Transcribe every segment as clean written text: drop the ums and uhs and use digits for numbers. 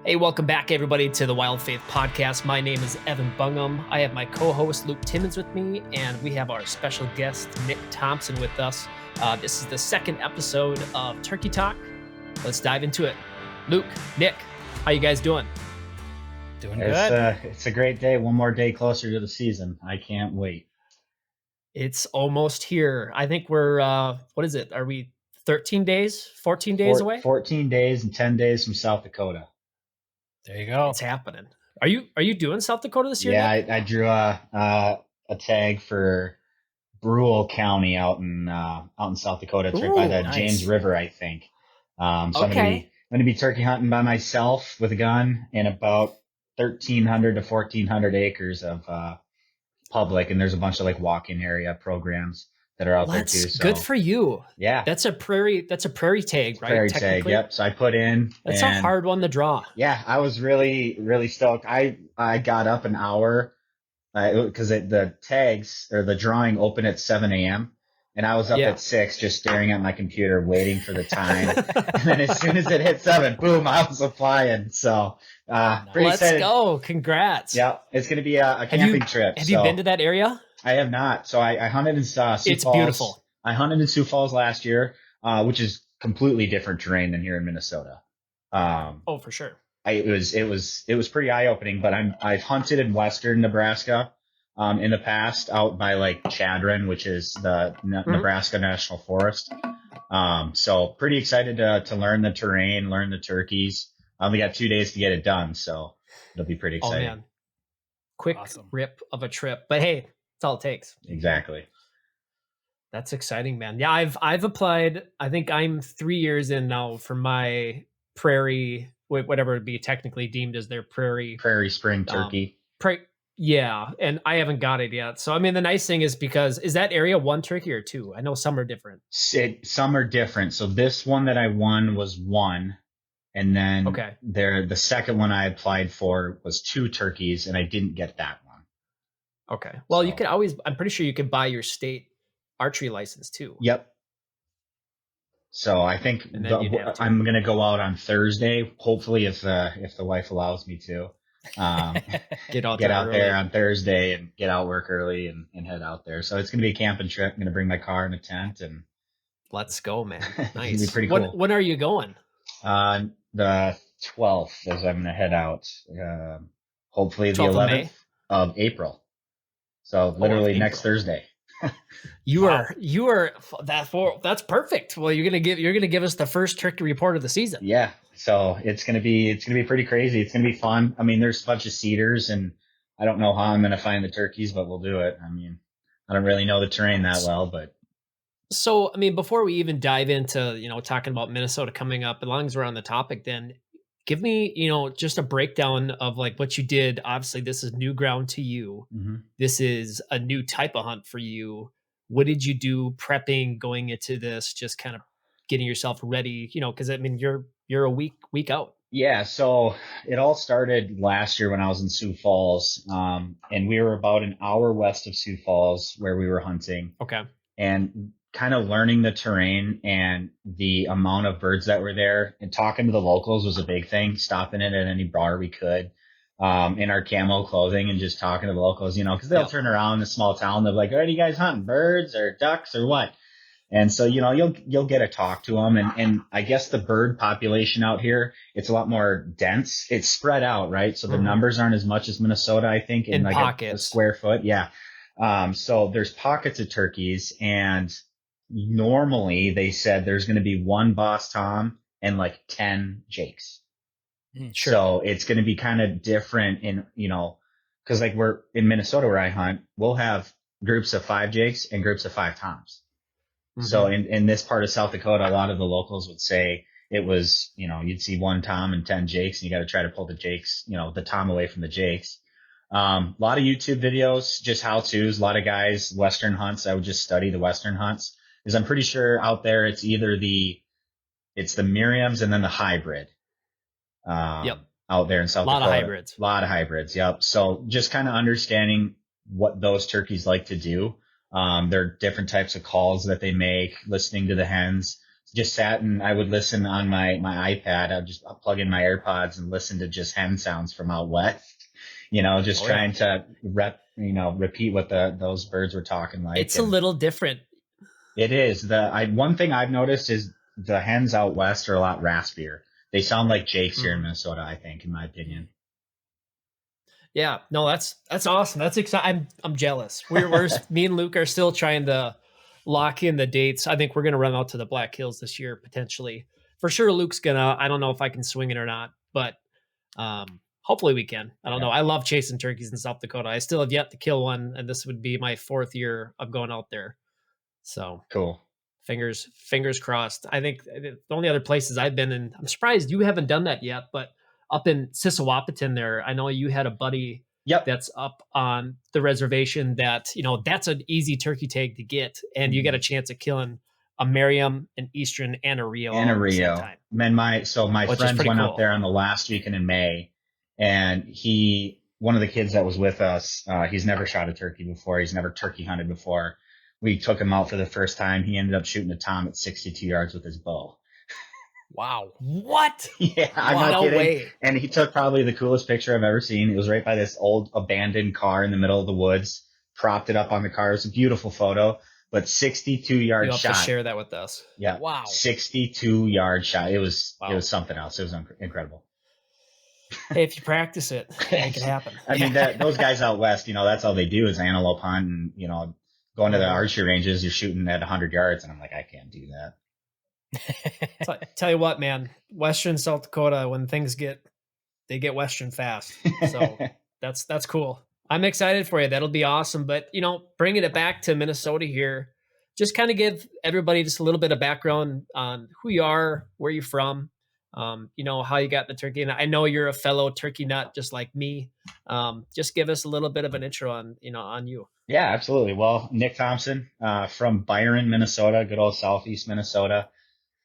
Hey, welcome back, everybody, to the Wild Faith Podcast. My name is Evan Bungham. I have my co-host Luke Timmons with me, and we have our special guest Nick Thompson with us. This is the second episode of Turkey Talk. Let's dive into it. Luke, Nick, how you guys doing? Doing good. It's a great day. One more day closer to the season. I can't wait. It's almost here. I think we're, what is it? Are we 13 days, 14 days away? 14 days and 10 days from South Dakota. There you go. It's happening. Are you doing South Dakota this year? Yeah, I drew a tag for Brule County out in South Dakota. It's right by the James River, I think. So I'm gonna be turkey hunting by myself with a gun in about 1,300 to 1,400 acres of public, and there's a bunch of like walk-in area programs that are out there too. So good for you. Yeah. That's a prairie tag, right? Prairie tag, yep. So I put in. That's a hard one to draw. Yeah, I was really, really stoked. I got up an hour because the tags or the drawing opened at 7 a.m. and I was up at 6 just staring at my computer waiting for the time. And then as soon as it hit 7, boom, I was applying. So pretty excited. Let's go. Congrats. Yeah, it's going to be a camping trip. Have you been to that area? I have not. So I hunted in Sioux Falls. It's beautiful. I hunted in Sioux Falls last year, which is completely different terrain than here in Minnesota. Oh, for sure. It was pretty eye opening. But I've hunted in western Nebraska in the past, out by like Chadron, which is the Nebraska National Forest. So pretty excited to learn the terrain, learn the turkeys. We got 2 days to get it done, so it'll be pretty exciting. Oh man, quick rip of a trip, but hey. That's all it takes. Exactly. That's exciting, man. Yeah, I've applied. I think I'm 3 years in now for my prairie, whatever it be technically deemed as their prairie spring turkey. Yeah, and I haven't got it yet. So I mean, the nice thing is because is that area one turkey or two? I know some are different. Some are different. So this one that I won was one, and then the second one I applied for was 2 turkeys, and I didn't get that one. Okay. Well, you could always, I'm pretty sure you could buy your state archery license too. Yep. So I think I'm going to go out on Thursday, hopefully if the wife allows me to, get out there on Thursday and get out work early and head out there. So it's going to be a camping trip. I'm going to bring my car and a tent and let's go, man. Nice. It's be pretty cool. When are you going? The 12th is I'm going to head out. Hopefully the 11th of April. So literally next Thursday. That's perfect. Well, you're gonna give us the first turkey report of the season. Yeah. So it's gonna be pretty crazy. It's gonna be fun. I mean, there's a bunch of cedars, and I don't know how I'm gonna find the turkeys, but we'll do it. I mean, I don't really know the terrain that well, but. So, I mean, before we even dive into talking about Minnesota coming up, as long as we're on the topic, then. Give me, just a breakdown of like what you did. Obviously, this is new ground to you. Mm-hmm. This is a new type of hunt for you. What did you do prepping going into this? Just kind of getting yourself ready, because I mean, you're a week out. Yeah. So it all started last year when I was in Sioux Falls, and we were about an hour west of Sioux Falls where we were hunting. Okay. And kind of learning the terrain and the amount of birds that were there, and talking to the locals was a big thing. Stopping in at any bar we could, in our camo clothing, and just talking to the locals, because they'll turn around in a small town. They're like, "Are you guys hunting birds or ducks or what?" And so, you'll get to talk to them. And I guess the bird population out here, it's a lot more dense. It's spread out, right? So the numbers aren't as much as Minnesota, I think, in like a square foot. Yeah. So there's pockets of turkeys, and normally they said there's going to be 1 boss tom and like 10 jakes. Sure. So it's going to be kind of different in, cause like we're in Minnesota where I hunt, we'll have groups of 5 jakes and groups of 5 toms. Mm-hmm. So in this part of South Dakota, a lot of the locals would say it was, you'd see 1 tom and 10 jakes, and you got to try to pull the jakes, the tom away from the jakes. A lot of YouTube videos, just how-tos, a lot of guys, Western hunts. I would just study the Western hunts. Because I'm pretty sure out there it's either the Merriam's and then the hybrid. Yep. Out there in South Dakota. A lot of hybrids. Yep. So just kind of understanding what those turkeys like to do. There are different types of calls that they make, listening to the hens. just sat and I would listen on my iPad. I'd just plug in my AirPods and listen to just hen sounds from out west. Just Oh yeah. trying to repeat what those birds were talking like. It's a And little different. it is one thing I've noticed is the hens out west are a lot raspier. They sound like jakes here in Mhm. Minnesota, I think, in my opinion. Yeah, no, that's awesome. That's exciting. I'm jealous. We're me and Luke are still trying to lock in the dates. I think we're gonna run out to the Black Hills this year potentially. For sure, Luke's gonna. I don't know if I can swing it or not, but hopefully we can. I don't know. Yeah, I love chasing turkeys in South Dakota. I still have yet to kill one, and this would be my fourth year of going out there. So cool. fingers crossed. I think the only other places I've been in, I'm surprised you haven't done that yet, but up in Sissewapiton there, I know you had a buddy Yep. that's up on the reservation that, that's an easy turkey tag to get. And you get a Mhm. chance of killing a Merriam, an Eastern, and a Rio And all a at the same Rio. time, Man, my which is friends pretty went up cool. there on the last weekend in May, and one of the kids that was with us, he's never shot a turkey before. He's never turkey hunted before. We took him out for the first time. He ended up shooting a tom at 62 yards with his bow. Wow. What? Yeah, I'm Wow. not No kidding. way. And he took probably the coolest picture I've ever seen. It was right by this old abandoned car in the middle of the woods, propped it up on the car. It's a beautiful photo, but 62 You yard have to shot. share that with us. Yeah, Wow. 62-yard shot. It was Wow. something else. It was incredible. Hey, if you practice it, make it happen. I mean, Yeah. that those guys out west, that's all they do is antelope hunt, and going to the Mhm. archery ranges, you're shooting at 100 yards, and I'm like, I can't do that. Tell you what, man, Western South Dakota, when they get Western fast. So that's cool. I'm excited for you. That'll be awesome. But bringing it back to Minnesota here, just kind of give everybody just a little bit of background on who you are, where you're from, how you got the turkey. And I know you're a fellow turkey nut, just like me. Just give us a little bit of an intro on you. Yeah, absolutely. Well, Nick Thompson, from Byron, Minnesota, good old Southeast Minnesota.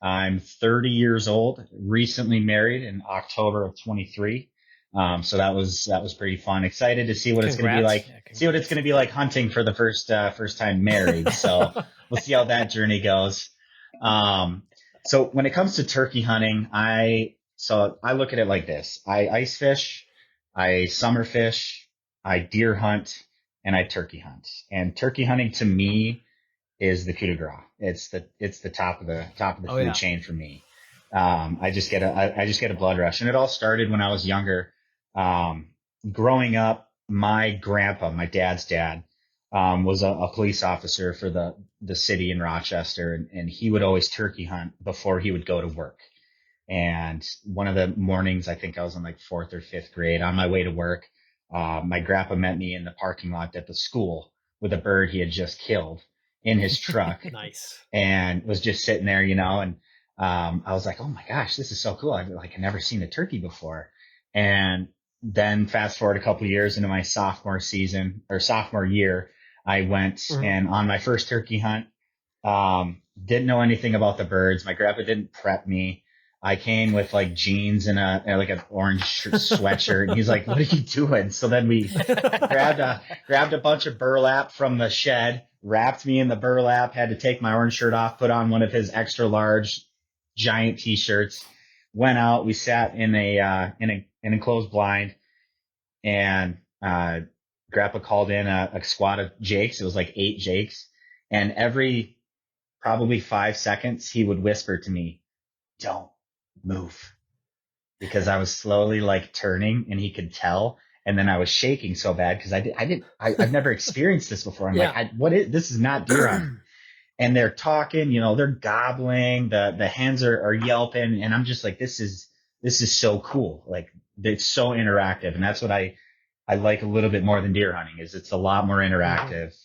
I'm 30 years old, recently married in October of 23. So that was pretty fun. Excited to see what it's going to be Congrats. like. Yeah, See what it's going congrats. to be like hunting for the first time married. So we'll see how that journey goes. So when it comes to turkey hunting, I look at it like this: I ice fish, I summer fish, I deer hunt, and I turkey hunt. And turkey hunting to me is the coup de grace. It's the top of the Oh food yeah. chain for me. I just get a blood rush, and it all started when I was younger. Um, Growing up, my grandpa, my dad's dad, was a police officer for the city in Rochester, and he would always turkey hunt before he would go to work. And one of the mornings, I think I was in like fourth or fifth grade, on my way to work, my grandpa met me in the parking lot at the school with a bird he had just killed in his truck Nice. and was just sitting there, and I was like, oh my gosh, this is so cool. I've never seen a turkey before. And then fast forward a couple of years into my sophomore season or sophomore year, I went Mhm. and on my first turkey hunt, didn't know anything about the birds. My grandpa didn't prep me. I came with like jeans and like an orange sweatshirt, and he's like, "What are you doing?" So then we grabbed a bunch of burlap from the shed, wrapped me in the burlap, had to take my orange shirt off, put on one of his extra large giant t-shirts, went out. We sat in an enclosed blind, and Grandpa called in a squad of jakes. It was like 8 jakes, and every probably 5 seconds he would whisper to me, "Don't move," because I was slowly like turning, and he could tell. And then I was shaking so bad because I've never experienced this before. I'm like, Yeah. this is not deer hunting. And they're talking, they're gobbling, the hens are yelping. And I'm just like, this is so cool. Like, it's so interactive. And that's what I like a little bit more than deer hunting is it's a lot more Mhm. interactive.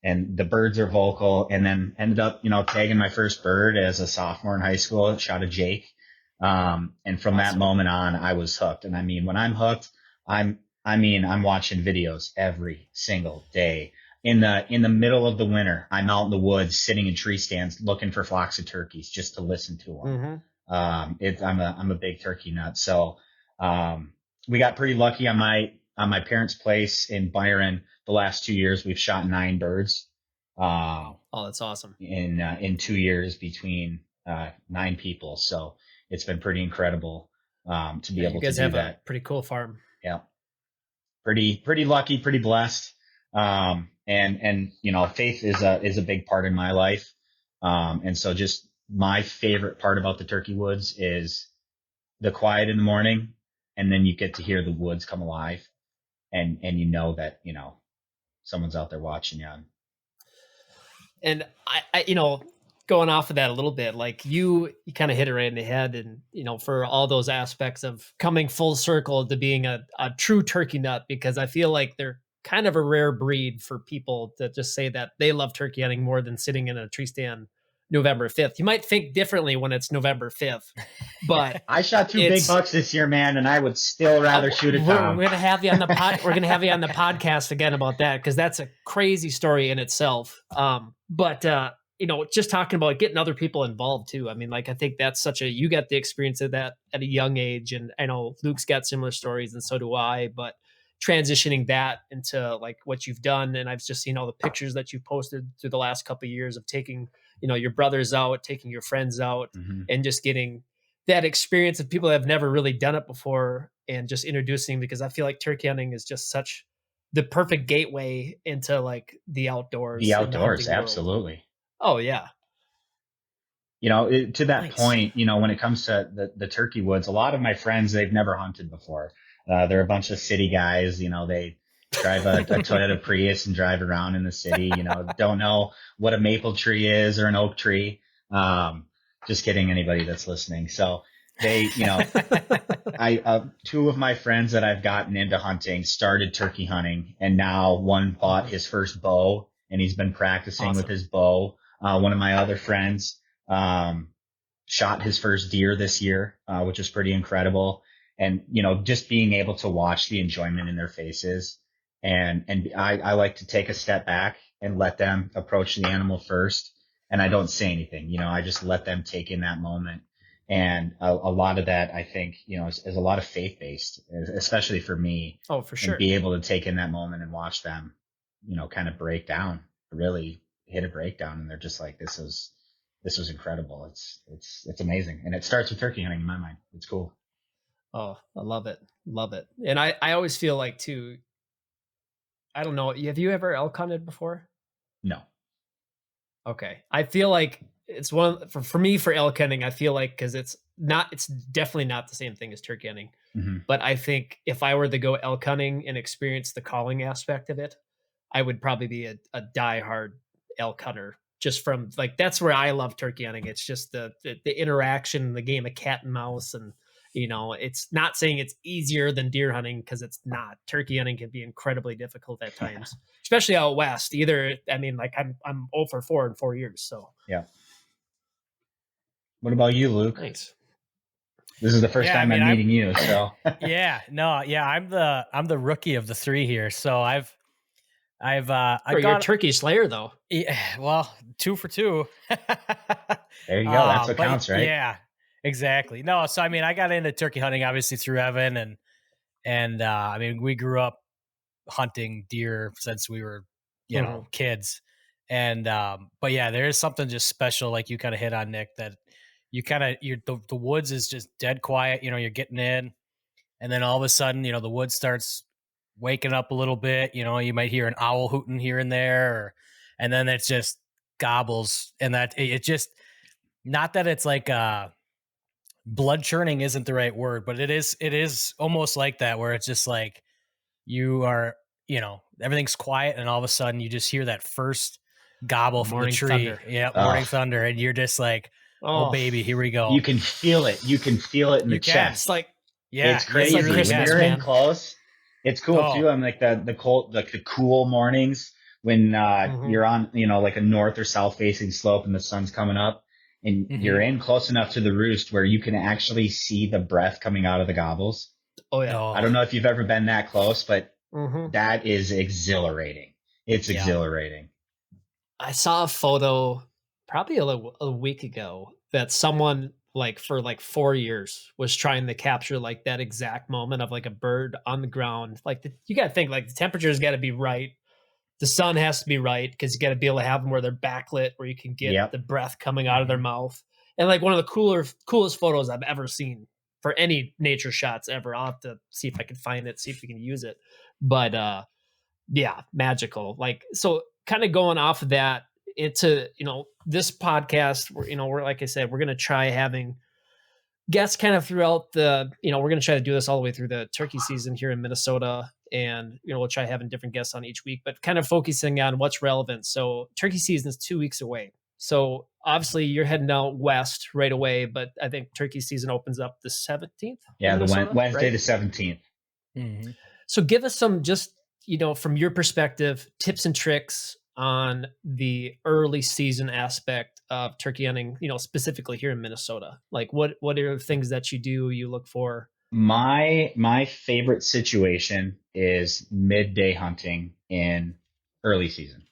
And the birds are vocal, and then ended up, tagging my first bird as a sophomore in high school, shot a Jake. And from that Awesome. moment on, I was hooked. And I mean, when I'm hooked, I'm watching videos every single day. In the middle of the winter, I'm out in the woods, sitting in tree stands, looking for flocks of turkeys just to listen to them. Mhm. I'm a big turkey nut. So, we got pretty lucky on my parents' place in Byron. The last 2 years, we've shot 9 birds. Um, Wow. Oh, that's awesome. in 2 years between 9 people. So it's been pretty incredible to be Yeah, you able to guys do have a that. pretty cool farm. Yeah, pretty lucky, pretty blessed. And faith is a big part in my life. And so just my favorite part about the turkey woods is the quiet in the morning, and then you get to hear the woods come alive, and you know that someone's out there watching you. And going off of that a little bit, like you kind of hit it right in the head, and for all those aspects of coming full circle to being a true turkey nut, because I feel like they're kind of a rare breed for people that just say that they love turkey hunting more than sitting in a tree stand November 5th. You might think differently when it's November 5th, but I shot 2 big it's bucks this year, man, and I would still rather shoot a we're tom. gonna have you on the we're gonna have you on the podcast again about that, because that's a crazy story in itself. But just talking about getting other people involved too. I mean, like, I think that's you got the experience of that at a young age, and I know Luke's got similar stories, and so do I. But transitioning that into like what you've done, and I've just seen all the pictures that you've posted through the last couple of years of taking your brothers out, taking your friends out, Hmm. and just getting that experience of people that have never really done it before, and just introducing, because I feel like turkey hunting is just such the perfect gateway into like the The outdoors in the outdoors, hunting world. absolutely. Oh yeah. To that Nice. point, when it comes to the turkey woods, a lot of my friends, they've never hunted before. They're a bunch of city guys. They drive a Toyota Prius and drive around in the city. Don't know what a maple tree is or an oak tree. Um, just kidding, anybody that's listening. So I two of my friends that I've gotten into hunting started turkey hunting, and now one bought Mhm. his first bow, and he's been practicing with Awesome. his bow. One of my other friends um, shot his first deer this year, which is pretty incredible. And just being able to watch the enjoyment in their faces, and I like to take a step back and let them approach the animal first, and I don't say anything. I just let them take in that moment. And a lot of that, I think, is a lot of faith based, especially for me, Oh, for and sure. be able to take in that moment and watch them, kind of break down, really hit a breakdown. And they're just like, this was incredible. It's amazing. And it starts with turkey hunting in my mind. It's cool. Oh, I love it. Love it. And I always feel like too, I don't know, have you ever elk hunted before? No. Okay. I feel like it's for me, for elk hunting, I feel like, because it's definitely not the same thing as turkey hunting. Hmm. But I think if I were to go elk hunting and experience the calling aspect of it, I would probably be a diehard elk hunter. Just from like, that's where I love turkey hunting. It's just the interaction, the game of cat and mouse, and it's not saying it's easier than deer hunting, because it's not. Turkey hunting can be incredibly difficult at times, especially out west. Either, I mean, like, I'm 0 for 4 in 4 years, so Yeah. What about you, Luke? nice. This is the first Yeah, I time mean, I'm meeting you. So yeah, no, yeah, I'm the rookie of the three here. So I've Or you're a got, turkey slayer, though. yeah, well, 2 for 2. there you go. That's what But counts, right? yeah, exactly. No, so I mean, I got into turkey hunting obviously through Evan, and I mean, we grew up hunting deer since we were, Mhm. kids. And but yeah, there is something just special, like you kind of hit on, Nick, that the woods is just dead quiet. You're getting in, and then all of a sudden, the woods starts waking up a little bit. You might hear an owl hooting here and there, and then it's just gobbles, and that it just, not that it's like blood churning isn't the right word, but it is almost like that, where it's just like you are, everything's quiet, and all of a sudden you just hear that first gobble from the Morning tree. thunder. Yeah, morning Oh, thunder, and you're just like, oh Oh, baby, here we you go. can feel it. You can feel it in the You can. it's chest. like Yeah, It's yeah, it's you like crazy really when Christmas, can. you're in man. close. It's cool Oh, too. I'm like the cold, like the cool mornings when Mhm. you're on, like a north or south facing slope and the sun's coming up, and you're hmm. in close enough to the roost where you can actually see the breath coming out of the gobbles. Oh, yeah. I don't Oh, know if you've ever been that close, but Mhm. that is exhilarating. It's yeah. exhilarating. I saw a photo probably a week ago that someone, like, for like 4 years was trying to capture like that exact moment of like a bird on the ground. Like, you gotta think, like, the temperature's gotta be right. The sun has to be right, because you gotta be able to have them where they're backlit, where you can get the Yep. breath coming out of their Hmm. mouth. and like one of the coolest photos I've ever seen for any nature shots ever. I'll have to see if I can find it, see if we can use it. But yeah, magical. Like, so kind of going off of that into, this podcast, we're like I said, we're gonna try having guests kind of throughout we're going to try to do this all the way through the turkey season here in Minnesota. And, we'll try having different guests on each week, but kind of focusing on what's relevant. So turkey season is 2 weeks away. So obviously you're heading out west right away, but I think turkey season opens up the 17th in Yeah, the Minnesota, Wednesday right? the 17th. Mm-hmm. So give us some, just, from your perspective, tips and tricks on the early season aspect of turkey hunting, specifically here in Minnesota. Like what are the things that you look for? My favorite situation is midday hunting in early season.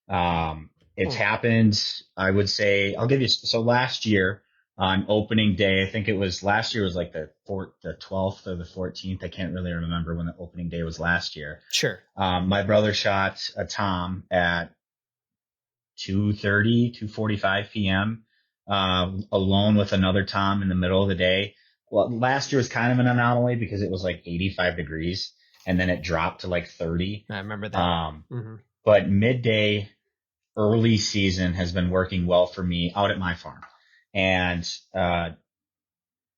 It's happened, I would say, I'll give you, so last year on opening day, I think it was last year was like the 12th or the 14th. I can't really remember when the opening day was last year. Sure. My brother shot a tom at 2:45 p.m. Alone with another tom in the middle of the day. Well, last year was kind of an anomaly because it was like 85 degrees and then it dropped to like 30. I remember that. But midday early season has been working well for me out at my farm. And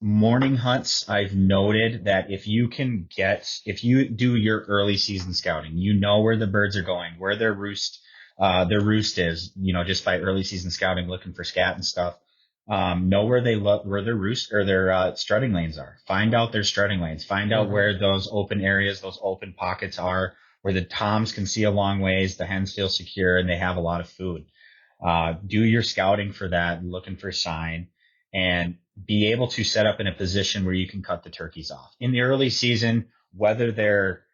morning hunts, I've noted that if you do your early season scouting, where the birds are going, where their roost is, just by early season scouting, looking for scat and stuff. Know where where their roost or their strutting lanes are. Find out their strutting lanes. Find out where those open areas, those open pockets are, where the toms can see a long ways, the hens feel secure, and they have a lot of food. Do your scouting for that, looking for sign, and be able to set up in a position where you can cut the turkeys off. In the early season, whether they're,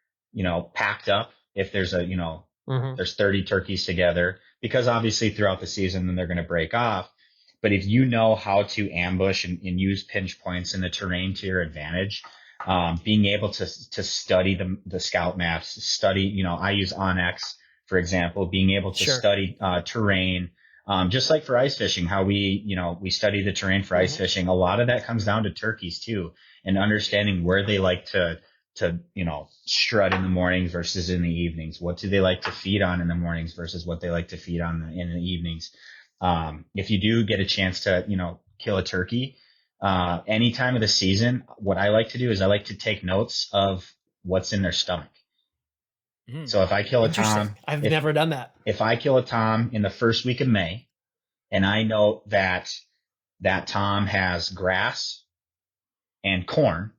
packed up, if there's there's 30 turkeys together, because obviously throughout the season, then they're going to break off. But if you know how to ambush and use pinch points in the terrain to your advantage, being able to study the scout maps, study, I use Onyx, for example, being able to study terrain, just like for ice fishing, how we study the terrain for ice fishing. A lot of that comes down to turkeys too, and understanding where they like to strut in the mornings versus in the evenings. What do they like to feed on in the mornings versus what they like to feed on in the evenings? If you do get a chance to, kill a turkey, any time of the season, what I like to do is I like to take notes of what's in their stomach. So if I kill a tom, I've never done that. If I kill a tom in the first week of May and I know that that tom has grass and corn,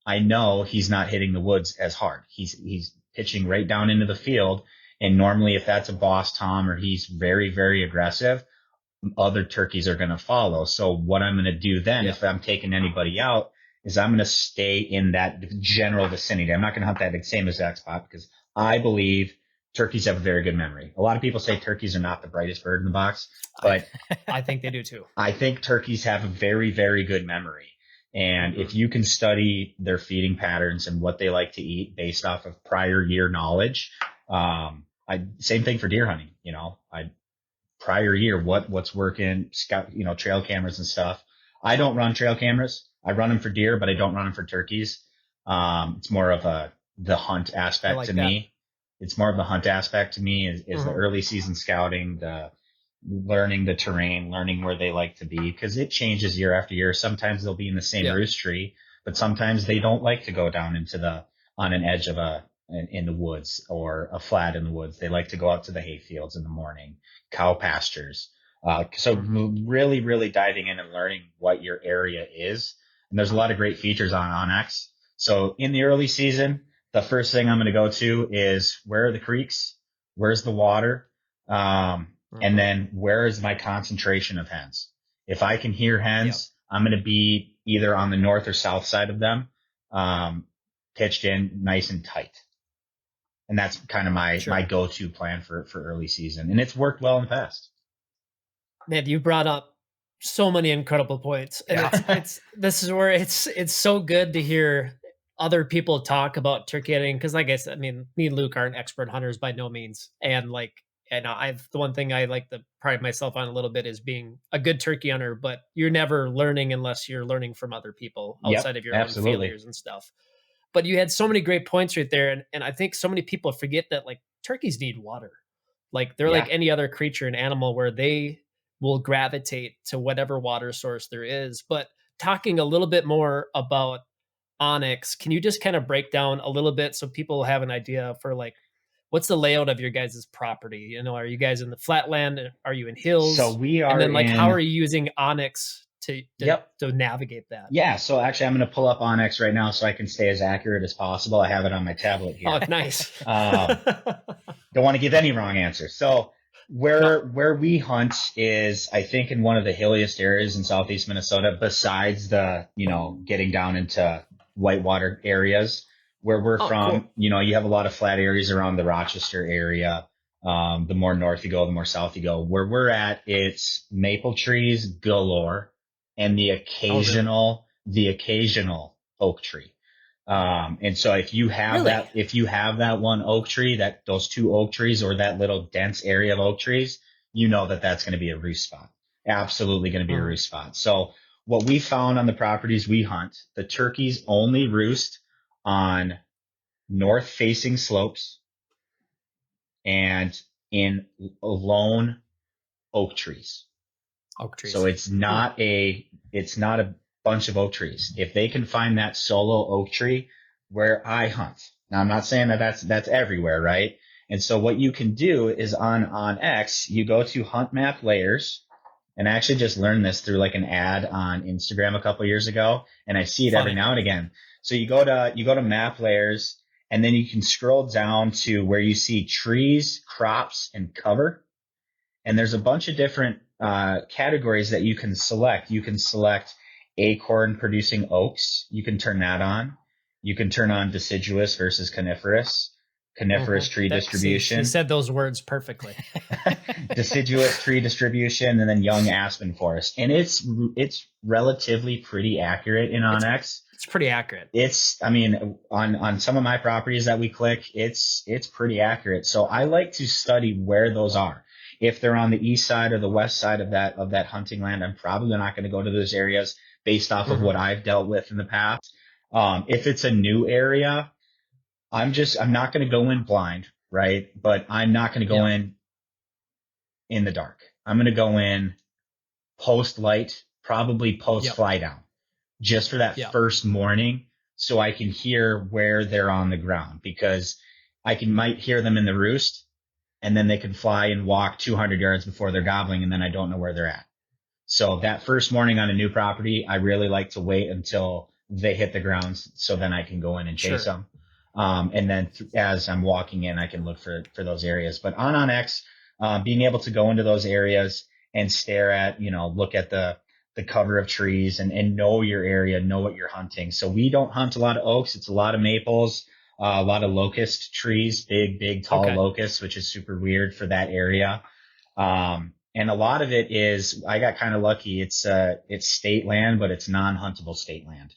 I know he's not hitting the woods as hard. He's pitching right down into the field. And normally if that's a boss tom or he's very, very aggressive, other turkeys are going to follow. So what I'm going to do then, if I'm taking anybody out, is I'm going to stay in that general vicinity. I'm not going to hunt that same exact spot because I believe turkeys have a very good memory. A lot of people say turkeys are not the brightest bird in the box, but I think they do too. I think turkeys have a very, very good memory. And if you can study their feeding patterns and what they like to eat based off of prior year knowledge, same thing for deer hunting. Prior year, what's working, scout, trail cameras and stuff. I don't run trail cameras. I run them for deer, but I don't run them for turkeys. It's more of the hunt aspect to me. It's more of the hunt aspect to me is the early season scouting, the learning the terrain, learning where they like to be, because it changes year after year. Sometimes they'll be in the same roost tree, but sometimes they don't like to go down on an edge of in the woods or a flat in the woods. They like to go out to the hay fields in the morning, cow pastures. So really, really diving in and learning what your area is. And there's a lot of great features on Onyx. So in the early season, the first thing I'm going to go to is where are the creeks? Where's the water? And then where is my concentration of hens? If I can hear hens, I'm going to be either on the north or south side of them, pitched in nice and tight. And that's kind of my go-to plan for early season. And it's worked well in the past. Man, you brought up so many incredible points. And this is where it's so good to hear other people talk about turkey hunting. Cause like I said, I mean, me and Luke aren't expert hunters by no means. And like, And the one thing I like to pride myself on a little bit is being a good turkey hunter, but you're never learning unless you're learning from other people Yep, outside of your own absolutely. failures and stuff. But you had so many great points right there. And I think so many people forget that like turkeys need water. Like they're like Yeah. any other creature and animal where they will gravitate to whatever water source there is. But talking a little bit more about onyx, can you just kind of break down a little bit so people have an idea for like what's the layout of your guys' property? You know, are you guys in the flatland? Are you in So hills? we And are then like how are in, you using onyx yep. to navigate that? Yeah. So actually, I'm going to pull up Onyx right now so I can stay as accurate as possible. I have it on my tablet Oh, here. nice. Um, don't want to give any wrong answers. So No. where we hunt is, I think, in one of the hilliest areas in southeast Minnesota, besides the, getting down into whitewater areas where we're Oh, from. cool. You have a lot of flat areas around the Rochester area. The more north you go, the more south you go. Where we're at, it's maple trees galore and Oh, really? the occasional oak tree. And so Really? if you have that one oak tree, those two oak trees or that little dense area of oak trees, you know that that's going to be a roost spot. Absolutely going to be a Mhm. roost spot. So what we found on the properties we hunt, the turkeys only roost on north facing slopes and in lone oak trees. Oak So trees. Hmm. it's not a bunch of oak trees. If they can find that solo oak tree where I hunt. Now I'm not saying that that's everywhere, right? And so what you can do is on X, you go to hunt map layers, and I actually just learned this through like an ad on Instagram a couple years ago, and I see it every Funny. now and again. So you go to map layers, and then you can scroll down to where you see trees, crops, and cover, and there's a bunch of different categories that you can select. You can select acorn producing oaks. You can turn that on. You can turn on deciduous versus coniferous tree That see, he distribution, said those words perfectly. deciduous tree distribution, and then young aspen forest. And it's relatively pretty accurate in It's Onyx. it's pretty accurate. I mean, on some of my properties that we click, it's pretty accurate. So I like to study where those are. If they're on the east side or the west side of that hunting land, I'm probably not going to go to those areas based off of what Mhm. I've dealt with in the past. If it's a new area, I'm not going to go in blind, right? But I'm not going to go Yep. in the dark. I'm going to go in post light, probably post Yep. fly down, just for that Yep. first morning so I can hear where they're on the ground, because might hear them in the roost and then they can fly and walk 200 yards before they're gobbling, and then I don't know where they're at. So that first morning on a new property, I really like to wait until they hit the ground so then I can go in and chase Sure. them. And then as I'm walking in, I can look for those areas. But on Onyx, being able to go into those areas and stare at, look at the cover of trees and know your area, know what you're hunting. So we don't hunt a lot of oaks. It's a lot of maples, a lot of locust trees, big, tall Okay. locusts, which is super weird for that area. And a lot of it is, I got kind of lucky. It's state land, but it's non-huntable state land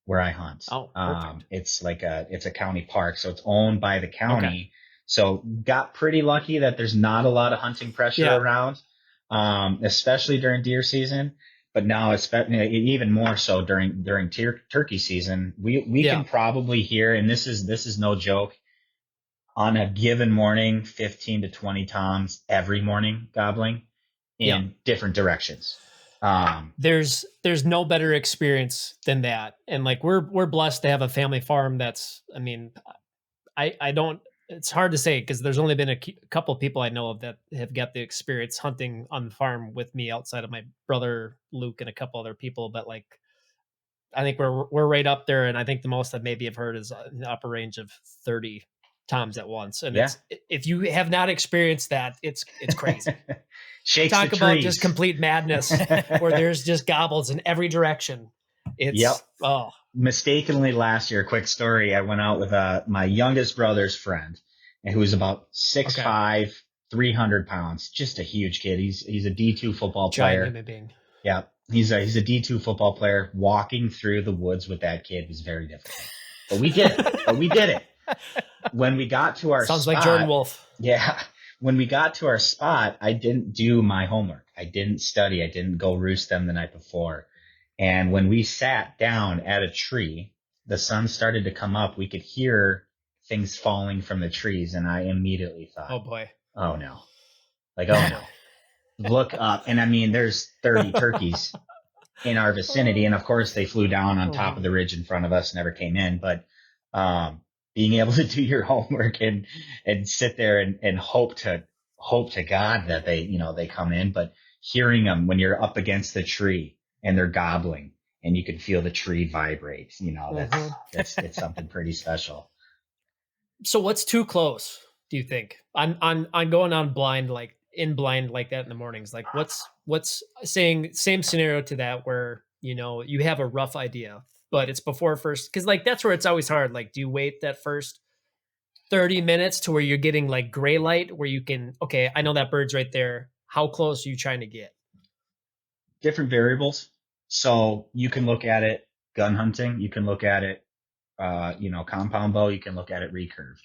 where I hunt. Oh, perfect. It's a county park, so it's owned by the Okay. county. So got pretty lucky that there's not a lot of hunting pressure Yeah. around, especially during deer season. But now, especially even more so during turkey season, we can Yeah. probably hear, and this is no joke, on a given morning, 15 to 20 toms every morning gobbling Yeah. in different directions. There's no better experience than that. And like we're blessed to have a family farm that's I mean, I don't it's hard to say because there's only been a couple people I know of that have got the experience hunting on the farm with me outside of my brother Luke and a couple other people, but like I think we're right up there, and I think the most I maybe have heard is an upper range of 30 times at once, and Yeah. it's if you have not experienced that, it's crazy. Shakes the Talk about just trees. complete madness where there's just gobbles in every direction. Yep. It's oh Mistakenly last year, quick story. I went out with my youngest brother's friend, who was about six okay, five, 300 pounds, just a huge kid. He's a D2 football giant player. human being. Yeah, he's a D2 football player. Walking through the woods with that kid was very difficult, but we did it. When we got to our Sounds like Jordan spot, Wolf. yeah, when we got to our spot, I didn't do my homework. I didn't study. I didn't go roost them the night before. And when we sat down at a tree, the sun started to come up. We could hear things falling from the trees. And I immediately thought, Oh boy. oh no, like, oh no, look up. And I mean, there's 30 turkeys in our vicinity. And of course they flew down on top of the ridge in front of us, never came in. But, being able to do your homework and sit there and hope to God that they come in, but hearing them when you're up against the tree and they're gobbling and you can feel the tree vibrate, it's something pretty special. So what's too close, do you think? On going on blind, like in blind like that in the mornings? Like what's saying same scenario to that where, you have a rough idea, but it's before first, because like that's where it's always hard. Like, do you wait that first 30 minutes to where you're getting like gray light where you can, okay, I know that bird's right there. How close are you trying to get? Different variables. So you can look at it gun hunting, you can look at it, compound bow, you can look at it recurve.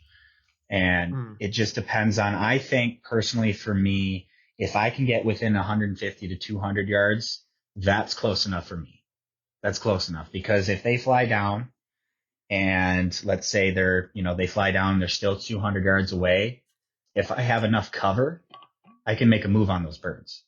And it just depends on, I think personally for me, if I can get within 150 to 200 yards, that's close enough for me. That's close enough, because if they fly down and let's say they fly down, they're still 200 yards away. If I have enough cover, I can make a move on those birds.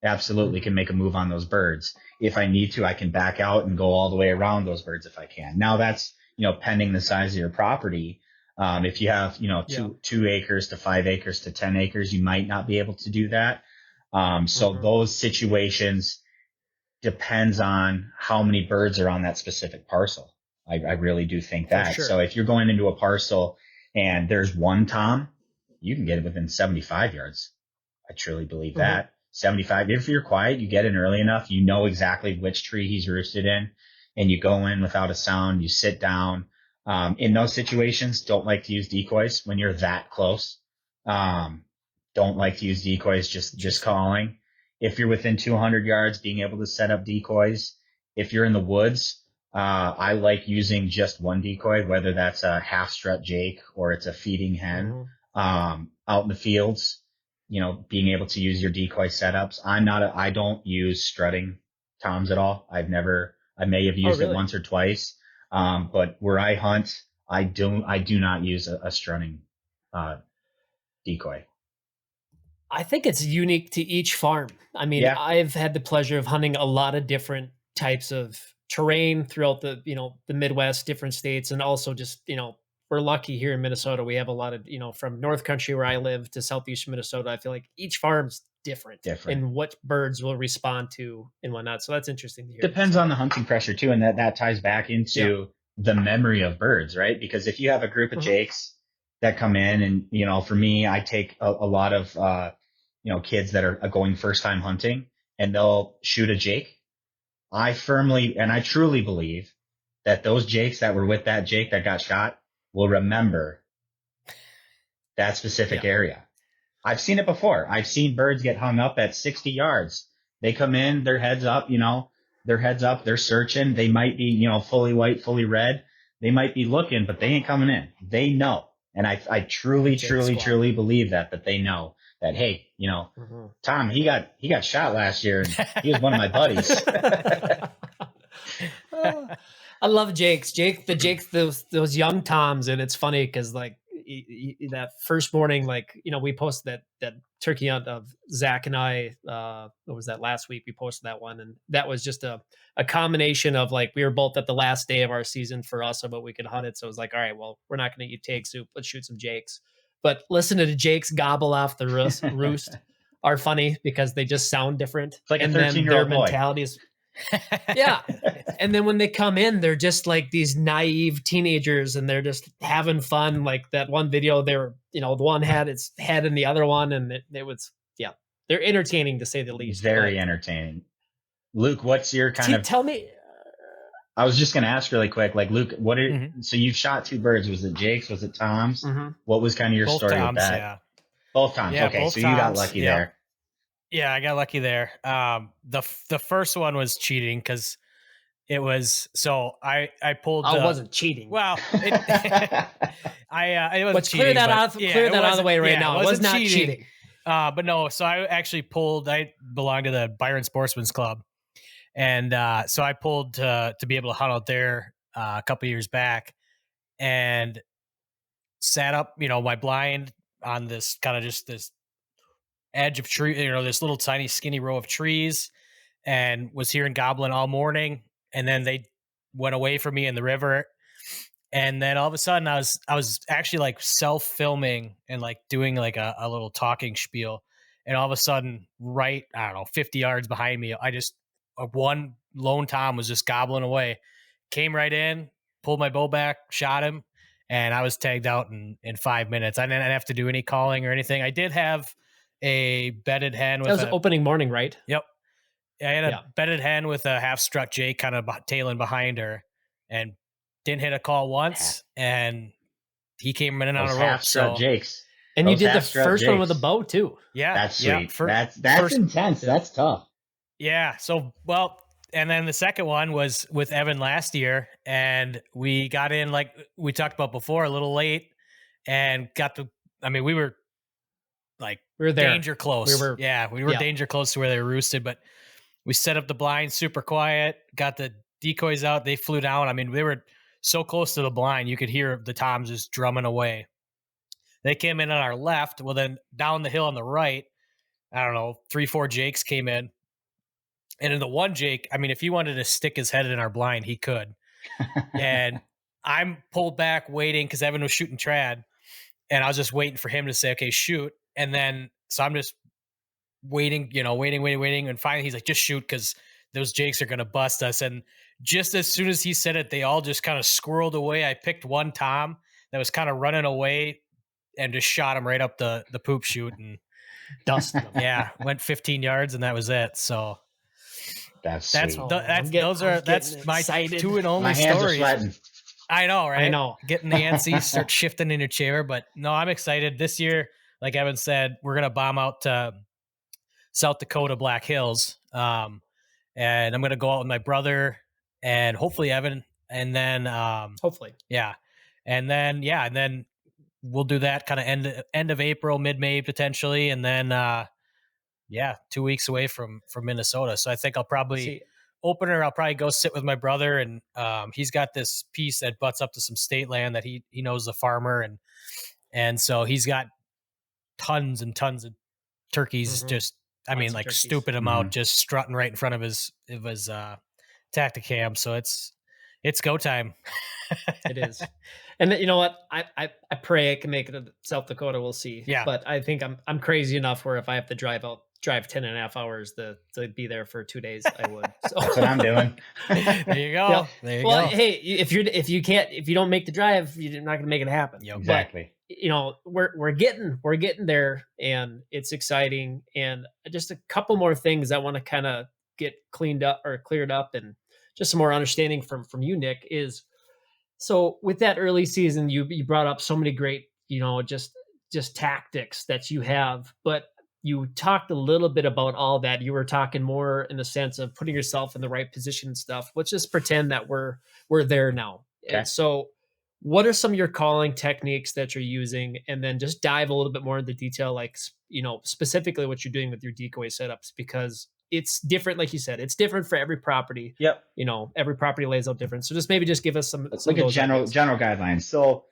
Absolutely can make a move on those birds. If I need to, I can back out and go all the way around those birds if I can. Now that's, pending the size of your property. If you have, 2 acres to 5 acres to 10 acres, you might not be able to do that. So those situations depends on how many birds are on that specific parcel. I really do think that. Sure. So if you're going into a parcel and there's one tom, you can get it within 75 yards. I truly believe that. 75. If you're quiet, you get in early enough, you know exactly which tree he's roosted in, and you go in without a sound, you sit down. In those situations, don't like to use decoys when you're that close. Don't like to use decoys, just calling. If you're within 200 yards, being able to set up decoys. If you're in the woods, I like using just one decoy, whether that's a half strut jake or it's a feeding hen. Out in the fields, being able to use your decoy setups. I don't use strutting toms at all. I may have used it once or twice. But where I hunt, I do not use a strutting, decoy. I think it's unique to each farm. I mean, Yeah. I've had the pleasure of hunting a lot of different types of terrain throughout the Midwest, different states, and also just, we're lucky here in Minnesota. We have a lot of, from North Country where I live to southeastern Minnesota. I feel like each farm's different in what birds will respond to and whatnot. So that's interesting to hear. Depends on the hunting pressure too, and that ties back into the memory of birds, right? Because if you have a group of jakes that come in, and for me, I take a lot of kids that are going first time hunting, and they'll shoot a jake. I truly believe that those jakes that were with that jake that got shot will remember that specific area. I've seen it before. I've seen birds get hung up at 60 yards. They come in, their heads up, they're searching. They might be, fully white, fully red. They might be looking, but they ain't coming in. They know. And I truly believe that they know that, hey, Tom, he got shot last year and he was one of my buddies. I love Jake's. Those young toms, and it's funny because like that first morning, like we posted that turkey hunt of Zach and I. What was that last week? We posted that one, and that was just a combination of like we were both at the last day of our season for us of what we could hunt it. So it was like, all right, well, we're not going to eat take soup. Let's shoot some Jakes. But listen to the Jakes gobble off the roost are funny because they just sound different. It's like and a 13-year-old boy. Mentalities. Yeah. And then when they come in, they're just like these naive teenagers and they're just having fun. Like that one video, they were, the one had its head in the other one. And it was, they're entertaining to say the least. Very entertaining. Luke, what's your tell me. I was just going to ask really quick, like Luke, so you've shot 2 birds. Was it Jake's? Was it Tom's? What was kind of your both story toms, with that? Yeah. Both Tom's. Yeah, okay. both So toms, you got lucky there. Yeah, I got lucky there. The first one was cheating because it was I pulled. I wasn't cheating. Well, it wasn't let's cheating. Clear that out of the way right now. It was not cheating. But no, so I belong to the Byron Sportsman's Club. And so I pulled to be able to hunt out there a couple years back and sat up, my blind on this kind of just this edge of tree, this little tiny skinny row of trees, and was hearing gobbling all morning. And then they went away from me in the river. And then all of a sudden I was actually like self-filming and like doing like a little talking spiel. And all of a sudden, right, I don't know, 50 yards behind me, one lone Tom was just gobbling away. Came right in, pulled my bow back, shot him, and I was tagged out in 5 minutes. I didn't have to do any calling or anything. I did have a bedded hen That with was a opening morning, right? yep. I had Yeah. a bedded hen with a half struck Jake kind of tailing behind her, and didn't hit a call Ha- once, and he came in and on Those a half rope. strut So jakes. And you Those did the half strut first one with a jakes. bow too. yeah, That's yeah, sweet. That's first, intense. Yeah. That's tough. yeah. So well, and then the second one was with Evan last year, and we got in like we talked about before, a little late, and got to. I mean, we were like We were there. danger close. We were, Yeah, we were yeah. danger close to where they were roosted, but we set up the blind super quiet, got the decoys out. They flew down. I mean, they were so close to the blind, you could hear the toms just drumming away. They came in on our left. Well, then down the hill on the right, I don't know, 3, 4 Jakes came in. And in the one Jake, I mean, if he wanted to stick his head in our blind, he could. And I'm pulled back waiting because Evan was shooting trad. And I was just waiting for him to say, okay, shoot. And then, so I'm just waiting, waiting. And finally he's like, just shoot because those Jakes are going to bust us. And just as soon as he said it, they all just kind of squirreled away. I picked one Tom that was kind of running away and just shot him right up the poop chute. And Dusted them. yeah, went 15 yards and that was it. So That's that's sweet. that's my excited. two and only My hands are stories. sweating. I know, right? I know. Getting antsy, start shifting in your chair. But no, I'm excited. This year, like Evan said, we're gonna bomb out to South Dakota Black Hills. And I'm gonna go out with my brother and hopefully Evan. And then Hopefully. yeah. And then we'll do that kind of end of April, mid-May potentially. And then 2 weeks away from Minnesota. So I think I'll probably See, I'll probably go sit with my brother, and he's got this piece that butts up to some state land that he knows the farmer, and so he's got tons and tons of turkeys. Just I Lots mean, of like turkeys. stupid amount, just strutting right in front of his Tacticam. So it's go time. It is. And you know what? I pray I can make it to South Dakota. We'll see. Yeah. But I think I'm crazy enough where if I have to drive 10 and a half hours to be there for 2 days, I would. So. That's what I'm doing. There you go. Yeah. There you Well, go. hey, if you don't make the drive, you're not going to make it happen. Yep. Exactly. We're getting there, and it's exciting. And just a couple more things I want to kind of get cleaned up or cleared up, and just some more understanding from you, Nick, is so with that early season, you brought up so many great, just tactics that you have, but you talked a little bit about all that. You were talking more in the sense of putting yourself in the right position and stuff. Let's just pretend that we're there now. Okay. And so what are some of your calling techniques that you're using? And then just dive a little bit more into detail, like, specifically what you're doing with your decoy setups, because it's different. Like you said, it's different for every property. Yep. Every property lays out different. So just maybe just give us some Let's of look at those ideas. general guidelines. So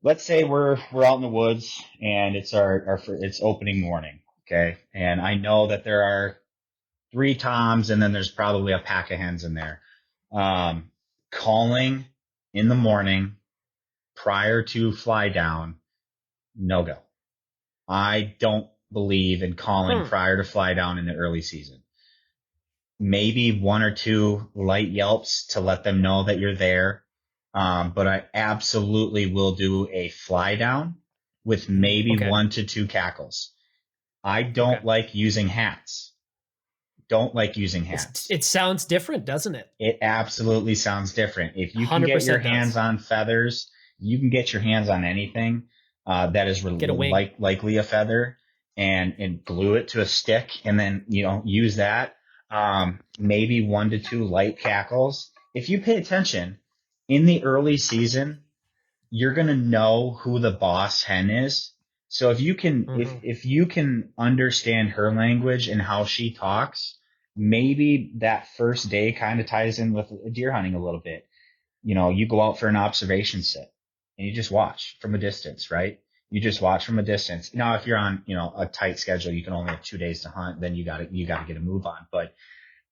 let's say we're out in the woods and it's it's opening morning. Okay. And I know that there are 3 toms and then there's probably a pack of hens in there. Calling in the morning prior to fly down, no go. I don't believe in calling prior to fly down in the early season. Maybe 1 or 2 light yelps to let them know that you're there. But I absolutely will do a fly down with maybe 1 to 2 cackles. I don't like using hats. Don't like using hats. It sounds different, doesn't it? It absolutely sounds different. If you can get your hands on feathers, you can get your hands on anything that is likely a feather, and glue it to a stick, and then use that. Maybe 1 to 2 light cackles. If you pay attention in the early season, you're gonna know who the boss hen is. So if you can, Mhm. if you can understand her language and how she talks, maybe that first day kind of ties in with deer hunting a little bit. You know, you go out for an observation sit and you just watch from a distance, right? You just watch from a distance. Now, if you're on, you know, a tight schedule, you can only have 2 days to hunt, then you got to get a move on. But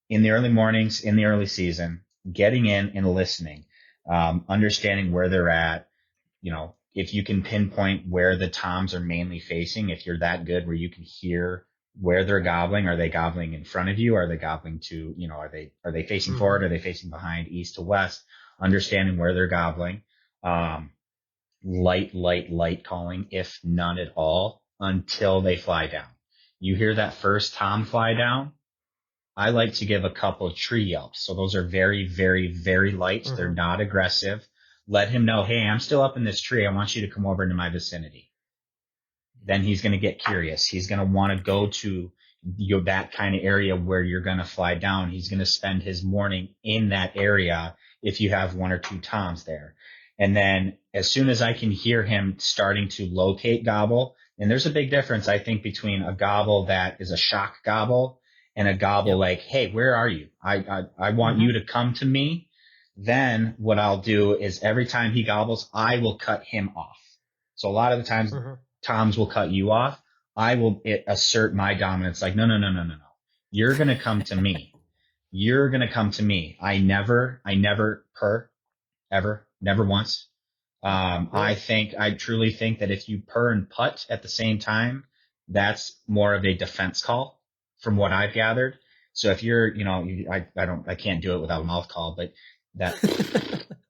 in the early mornings, in the early season, getting in and listening, understanding where they're at, you know, if you can pinpoint where the toms are mainly facing, if you're that good where you can hear where they're gobbling, are they gobbling in front of you? Are they gobbling to, you know, are they facing forward? Mhm. Are they facing behind, east to west? Understanding where they're gobbling. Um, light calling, if none at all, until they fly down. You hear that first tom fly down. I like to give a couple of tree yelps. So those are very, very, very light. They're Mhm. not aggressive. Let him know, hey, I'm still up in this tree. I want you to come over into my vicinity. Then he's going to get curious. He's going to want to go to that kind of area where you're going to fly down. He's going to spend his morning in that area if you have one or two toms there. And then as soon as I can hear him starting to locate gobble, and there's a big difference, I think, between a gobble that is a shock gobble and a gobble Yep. like, hey, where are you? I want you Mhm. to come to me. Then what I'll do is every time he gobbles, I will cut him off. So a lot of the times Mhm. toms will cut you off. I will assert my dominance like, no, no, no, no, no, no. You're going to come to me. You're going to come to me. I never purr ever, never once. Really? I truly think that if you purr and putt at the same time, that's more of a defense call from what I've gathered. So if you're, you know, I can't do it without a mouth call, but that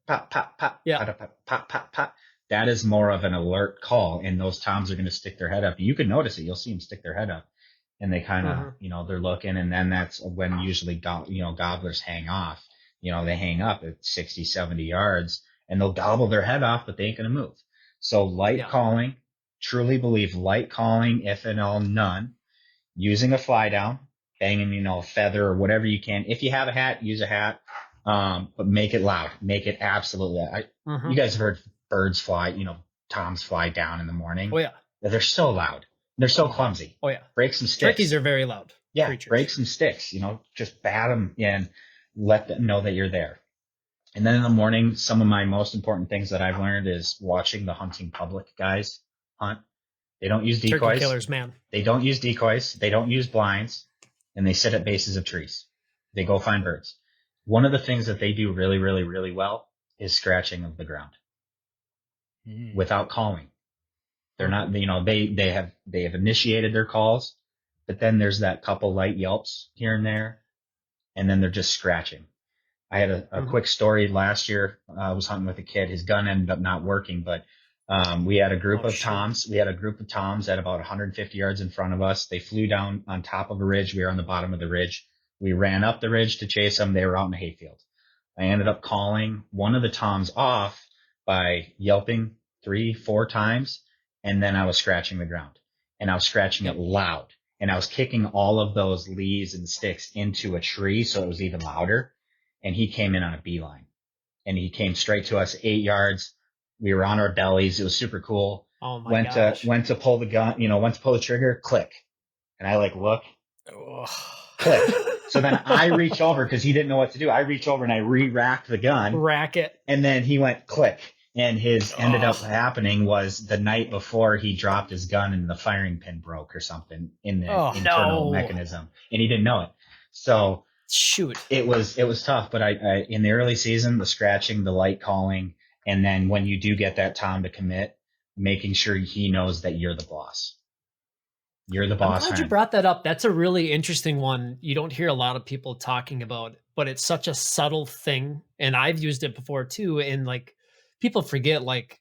pop, pop, pop, Yeah. pop, pop, pop, pop, pop. That is more of an alert call, and those toms are going to stick their head up. You can notice it. You'll see them stick their head up, and they kind of, Mhm. you know, they're looking, and then that's when usually, you know, gobblers hang off. You know, they hang up at 60, 70 yards, and they'll gobble their head off, but they ain't going to move. So light Yeah. calling, truly believe light calling, if and all none, using a fly down, banging, you know, a feather or whatever you can. If you have a hat, use a hat. But make it loud. Make it absolutely. You Mhm. guys have heard birds fly, you know, toms fly down in the Oh, morning. yeah. They're so loud. They're so clumsy. Oh, yeah. Break some Turkeys sticks. are very loud Yeah, break creatures. some sticks. You know, just bat them and let them know that you're there. And then in the morning, some of my most important things that I've learned is watching the hunting public guys hunt. They don't use Turkey decoys. killers, man. They don't use decoys. They don't use blinds, and they sit at bases of trees. They go find birds. One of the things that they do really, really, really well is scratching of the ground Mm. without calling. They're Mhm. not, you know, they have initiated their calls, but then there's that couple light yelps here and there, and then they're just scratching. I had a Mhm. quick story last year. I was hunting with a kid. His gun ended up not working, but we had a group Oh, of shoot. toms. We had a group of toms at about 150 yards in front of us. They flew down on top of a ridge. We were on the bottom of the ridge. We ran up the ridge to chase them. They were out in the hayfield. I ended up calling one of the toms off by yelping 3, 4 times, and then I was scratching the ground, and I was scratching it Yep. loud, and I was kicking all of those leaves and sticks into a tree so it was even louder. And he came in on a beeline, and he came straight to us 8 yards. We were on our bellies. It was super cool. Oh my gosh. Went to pull the gun, you know, went to pull the trigger, click. And I like look, Ugh. click. So then I reach over because he didn't know what to do. I reach over and I re-racked the gun, Racket. and then he went click. And his ended up Oh. happening was the night before he dropped his gun and the firing pin broke or something in the Oh. internal No. mechanism, and he didn't know it. So Shoot. it was tough, but I in the early season, the scratching, the light calling, and then when you do get that tom to commit, making sure he knows that you're the boss. You're the I'm boss, glad you man. brought that up. That's a really interesting one. You don't hear a lot of people talking about, but it's such a subtle thing. And I've used it before too. And like people forget, like,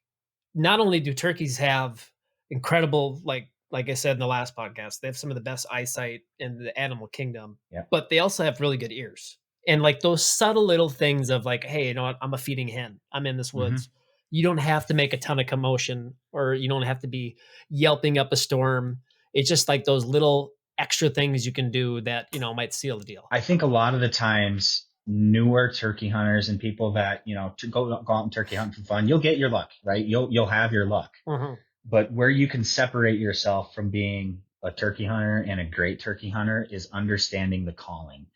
not only do turkeys have incredible, like I said in the last podcast, they have some of the best eyesight in the animal kingdom, Yeah. but they also have really good ears. And like those subtle little things of like, hey, you know what? I'm a feeding hen. I'm in this Hmm. woods. You don't have to make a ton of commotion or you don't have to be yelping up a storm. It's just like those little extra things you can do that, might seal the deal. I think a lot of the times, newer turkey hunters and people that, you know, to go out and turkey hunt for fun, you'll get your luck, right? You'll have your luck. Mhm. But where you can separate yourself from being a turkey hunter and a great turkey hunter is understanding the calling.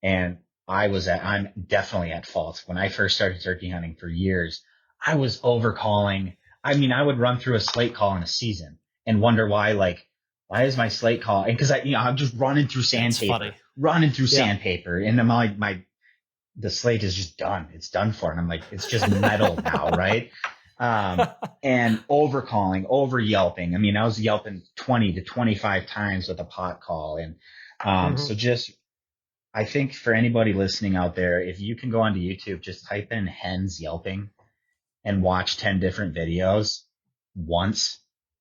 And I'm definitely at fault. When I first started turkey hunting for years, I was over calling. I mean, I would run through a slate call in a season and wonder why, like, why is my slate call? And cause I'm just That's funny. running through Yeah. sandpaper. And then the slate is just done. It's done for. And I'm like, it's just metal now, right? And over calling, over yelping. I mean, I was yelping 20 to 25 times with a pot call. And, so Mhm. just, I think for anybody listening out there, if you can go onto YouTube, just type in hens yelping and watch 10 different videos once,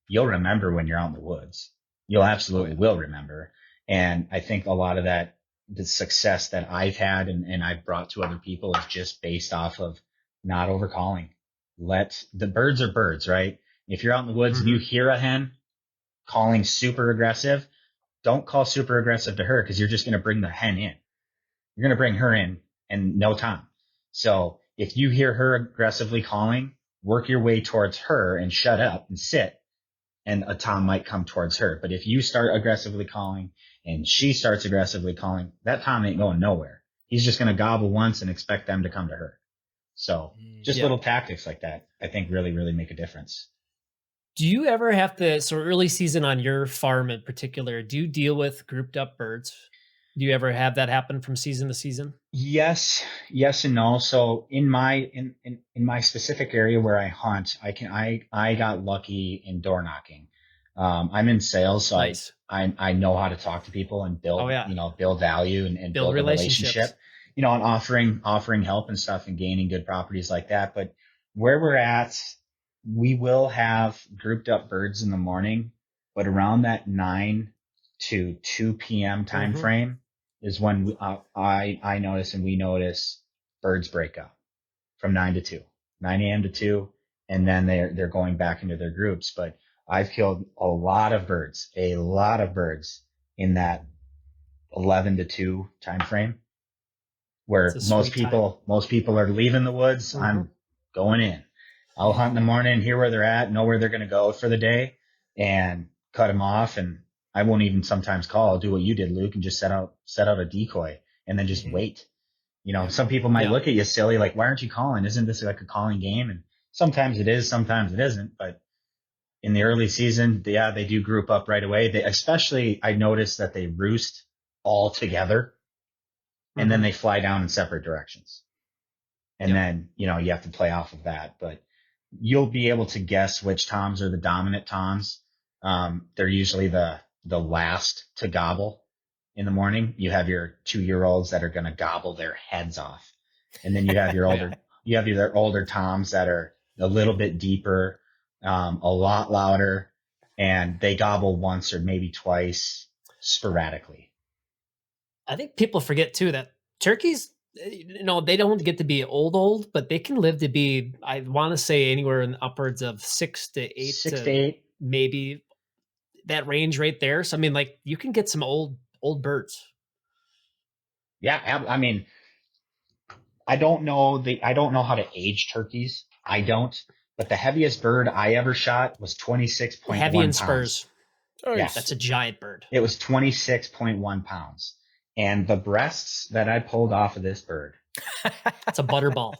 you'll remember when you're out in the woods. You'll Oh, absolutely yeah. will remember. And I think a lot of that, the success that I've had and I've brought to other people is just based off of not overcalling. The birds are birds, right? If you're out in the woods and you Mhm. hear a hen calling super aggressive, don't call super aggressive to her because you're just going to bring the hen in. You're going to bring her in and no time. So if you hear her aggressively calling, work your way towards her and shut up and sit, and a tom might come towards her. But if you start aggressively calling and she starts aggressively calling, that tom ain't going nowhere. He's just going to gobble once and expect them to come to her. So just Yeah. little tactics like that, I think really, really make a difference. Do you ever have to, so early season on your farm in particular, do you deal with grouped up birds? Do you ever have that happen from season to season? Yes, yes and no. So in my specific area where I hunt, I got lucky in door knocking. I'm in sales, so Nice. I know how to talk to people and Oh, build, yeah. build value and Build build a relationships. relationship, and offering help and stuff and gaining good properties like that. But where we're at, we will have grouped up birds in the morning, but around that 9 to 2 p.m. time Mhm. frame is when I notice and we notice birds break up from 9 to 2, 9 a.m. to 2, and then they're going back into their groups. But I've killed a lot of birds in that 11 to 2 time frame It's where a sweet time. most people are leaving the woods. Mhm. I'm going in. I'll hunt in the Mm. morning, hear where they're at, know where they're going to go for the day, and cut them off. And I won't even sometimes call. I'll do what you did, Luke, and just set out a decoy and then just Mhm. wait. Yep. Some people might Yeah. look at you silly, like, why aren't you calling? Isn't this like a calling game? And sometimes it is, sometimes it isn't. But in the early season, yeah, they do group up right away. Especially, I noticed that they roost all together and then Mhm. they fly down in separate directions. And Yep. then, you have to play off of that, but you'll be able to guess which toms are the dominant toms. They're usually the last to gobble in the morning. You have your 2 year olds that are going to gobble their heads off. And then Oh, yeah. you have your older toms that are a little bit deeper, a lot louder, and they gobble once or maybe twice sporadically. I think people forget too that turkeys, they don't get to be old, but they can live to be, I want to say, anywhere in upwards of 6 to 8 6 to to 8. maybe that range right there. So I mean, like you can get some old birds. Yeah. I mean, I don't know how to age turkeys. I don't, but the heaviest bird I ever shot was Heavy 26.1 in pounds. spurs. Yeah. That's Nice. a giant bird. It was 26.1 pounds. And the breasts that I pulled off of this bird, It's a butterball.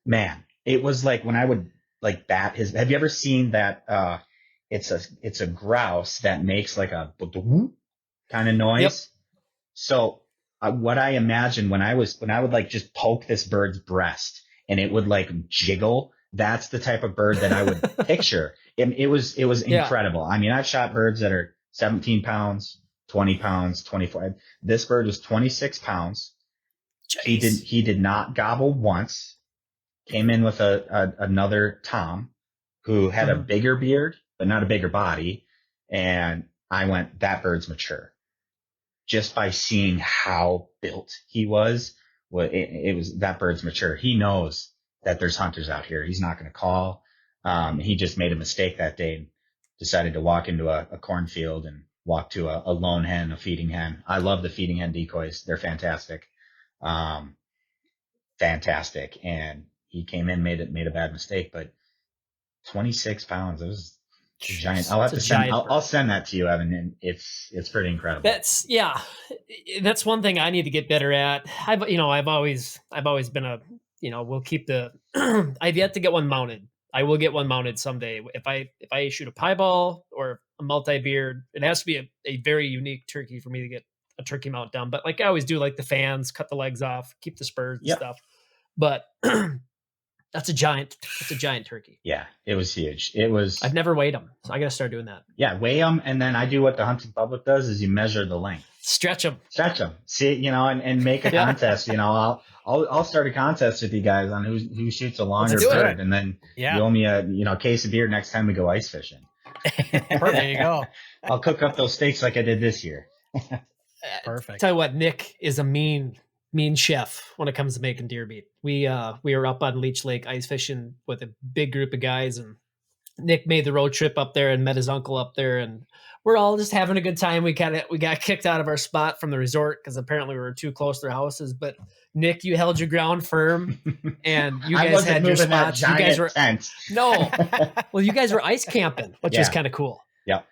man, it was like when I would like bat his, have you ever seen that, it's a grouse that makes like a kind of Yep. noise. So what I imagined when I would like just poke this bird's breast and it would like jiggle. That's the type of bird that I would picture. It was Yeah. incredible. I mean, I've shot birds that are 17 pounds, 20 pounds, 24. This bird was 26 pounds. Jeez. He did not gobble once. Came in with another Tom who had a Mhm. bigger beard, but not a bigger body. And I went, that bird's mature just by seeing how built he was. It was that bird's mature. He knows that there's hunters out here. He's not going to call. He just made a mistake that day and decided to walk into a cornfield and walk to a lone hen, a feeding hen. I love the feeding hen decoys. They're fantastic. Um, fantastic. And he came in, made a bad mistake, but 26 pounds. It's a giant. Jeez, I'll it's have a to send. giant bird. I'll send that to you, Evan, and it's pretty incredible. That's yeah. That's one thing I need to get better at. I've always been a we'll keep the I've yet to get one mounted. I will get one mounted someday. If I shoot a pie ball or a multi beard, it has to be a very unique turkey for me to get a turkey mount done. But like I always do, like the fans, cut the legs off, keep the spurs and Yep. stuff. But that's a giant turkey. Yeah, it was huge. It was. I've never weighed them, so I got to start doing that. Yeah, weigh them, and then I do what the hunting public does: is you measure the length, Stretch them. See, and make a contest. I'll start a contest with you guys on who shoots a longer bird, and then you owe me a case of beer next time we go ice fishing. There you go. I'll cook up those steaks like I did this year. Perfect. Tell you what, Nick is a mean chef when it comes to making deer meat. We were up on Leech Lake ice fishing with a big group of guys, and Nick made the road trip up there and met his uncle up there, and we're all just having a good time. We got kicked out of our spot from the resort because apparently we were too close to their houses. But Nick, you held your ground firm, and you guys had your spots. You guys were tent. No, well, you guys were ice camping, which was kind of cool. Yep.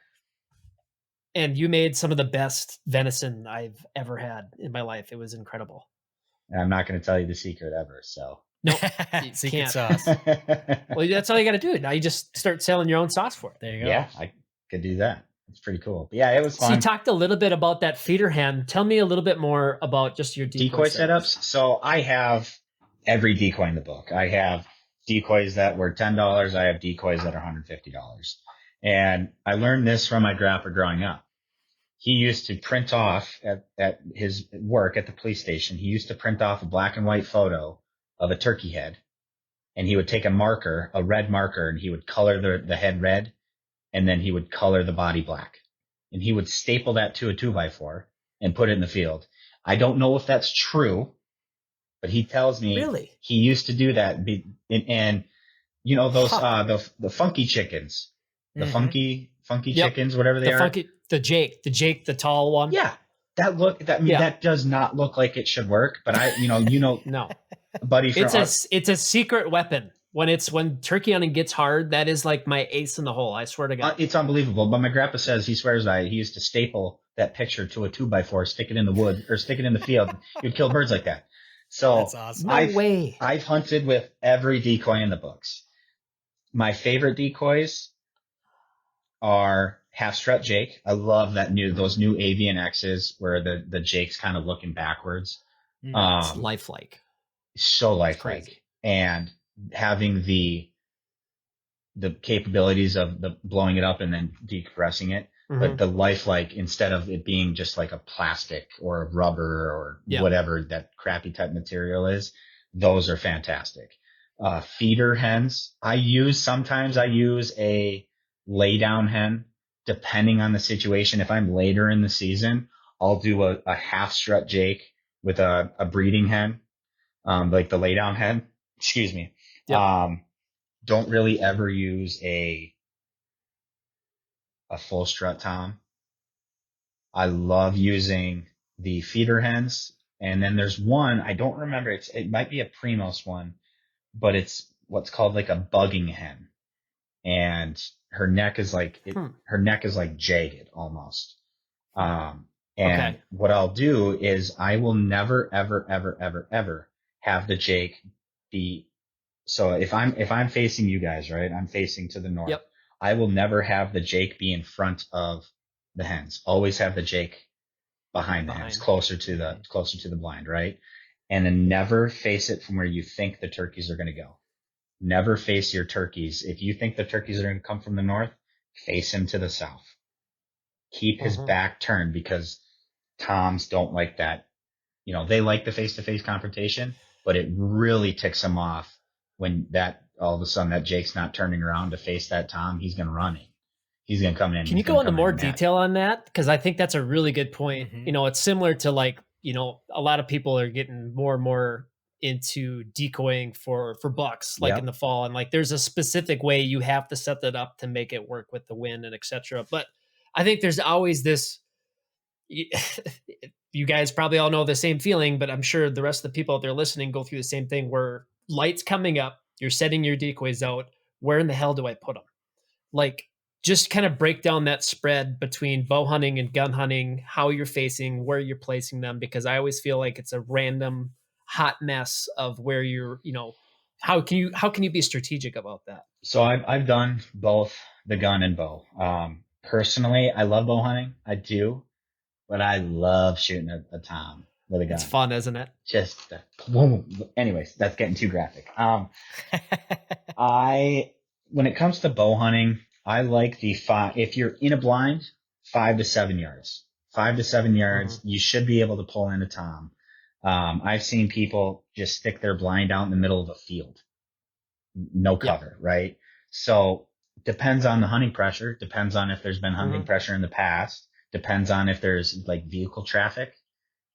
And you made some of the best venison I've ever had in my life. It was incredible. And I'm not going to tell you the secret ever. So no, secret sauce. Well, that's all you got to do. Now you just start selling your own sauce for it. There you go. Yeah, I could do that. It's pretty cool. But yeah, it was fun. So you talked a little bit about that feeder hen. Tell me a little bit more about just your decoy setups. So I have every decoy in the book. I have decoys that were $10. I have decoys that are $150. And I learned this from my grandpa growing up. He used to print off at his work at the police station. He used to print off a black and white photo of a turkey head, and he would take a red marker, and he would color the head red, and then he would color the body black, and he would staple that to a 2x4 and put it in the field. I don't know if that's true, but he tells me really he used to do that. And those the funky chickens, the funky chickens, whatever they are. The Jake, the tall one. Yeah, that does not look like it should work. But no, buddy, it's a secret weapon. When turkey hunting gets hard, that is like my ace in the hole. I swear to God, it's unbelievable. But my grandpa says he swears he used to staple that picture to a 2x4, stick it in the wood or stick it in the field. You'd kill birds like that. So that's awesome. No way. I've hunted with every decoy in the books. My favorite decoys are half strut Jake. I love those new avian X's where the Jake's kind of looking backwards. It's lifelike. So lifelike. And having the capabilities of the blowing it up and then decompressing it, but the lifelike, instead of it being just like a plastic or a rubber or whatever that crappy type material is, those are fantastic. Feeder hens, sometimes I use a lay down hen, depending on the situation. If I'm later in the season, I'll do a half strut Jake with a breeding hen, like the lay down hen. Excuse me. Yep. Don't really ever use a full strut tom. I love using the feeder hens. And then there's one, I don't remember, it might be a Primos one, but it's what's called like a bugging hen. And her neck is like jagged almost. What I'll do is I will never, ever, ever, ever, ever have the Jake be. So if I'm facing you guys, right, I'm facing to the north. Yep. I will never have the Jake be in front of the hens. Always have the Jake behind the hens, closer to the blind, right? And then never face it from where you think the turkeys are going to go. Never face your turkeys. If you think the turkeys are going to come from the north, face him to the south. Keep his back turned, because toms don't like that. They like the face-to-face confrontation, but it really ticks them off when that all of a sudden that Jake's not turning around to face that tom. He's going to run it. He's going to come in. Can you go into more detail on that? Because I think that's a really good point. It's similar to a lot of people are getting more and more into decoying for bucks, like in the fall. And there's a specific way you have to set that up to make it work with the wind and etc. But I think there's always this, you guys probably all know the same feeling, but I'm sure the rest of the people out there listening go through the same thing, where lights coming up, you're setting your decoys out. Where in the hell do I put them? just kind of break down that spread between bow hunting and gun hunting, how you're facing, where you're placing them, because I always feel like it's a random hot mess of where you're, how can you be strategic about that? So I've done both the gun and bow. Personally, I love bow hunting. I do, but I love shooting a tom with a It's gun. fun, isn't it? Just boom. Anyways, that's getting too graphic. I when it comes to bow hunting, I like the five. If you're in a blind, 5 to 7 yards. 5 to 7 yards, Mhm. you should be able to pull in a tom. I've seen people just stick their blind out in the middle of a field, no Yep. cover, right? So depends on the hunting pressure. Depends on if there's been hunting Mhm. pressure in the past. Depends on if there's like vehicle traffic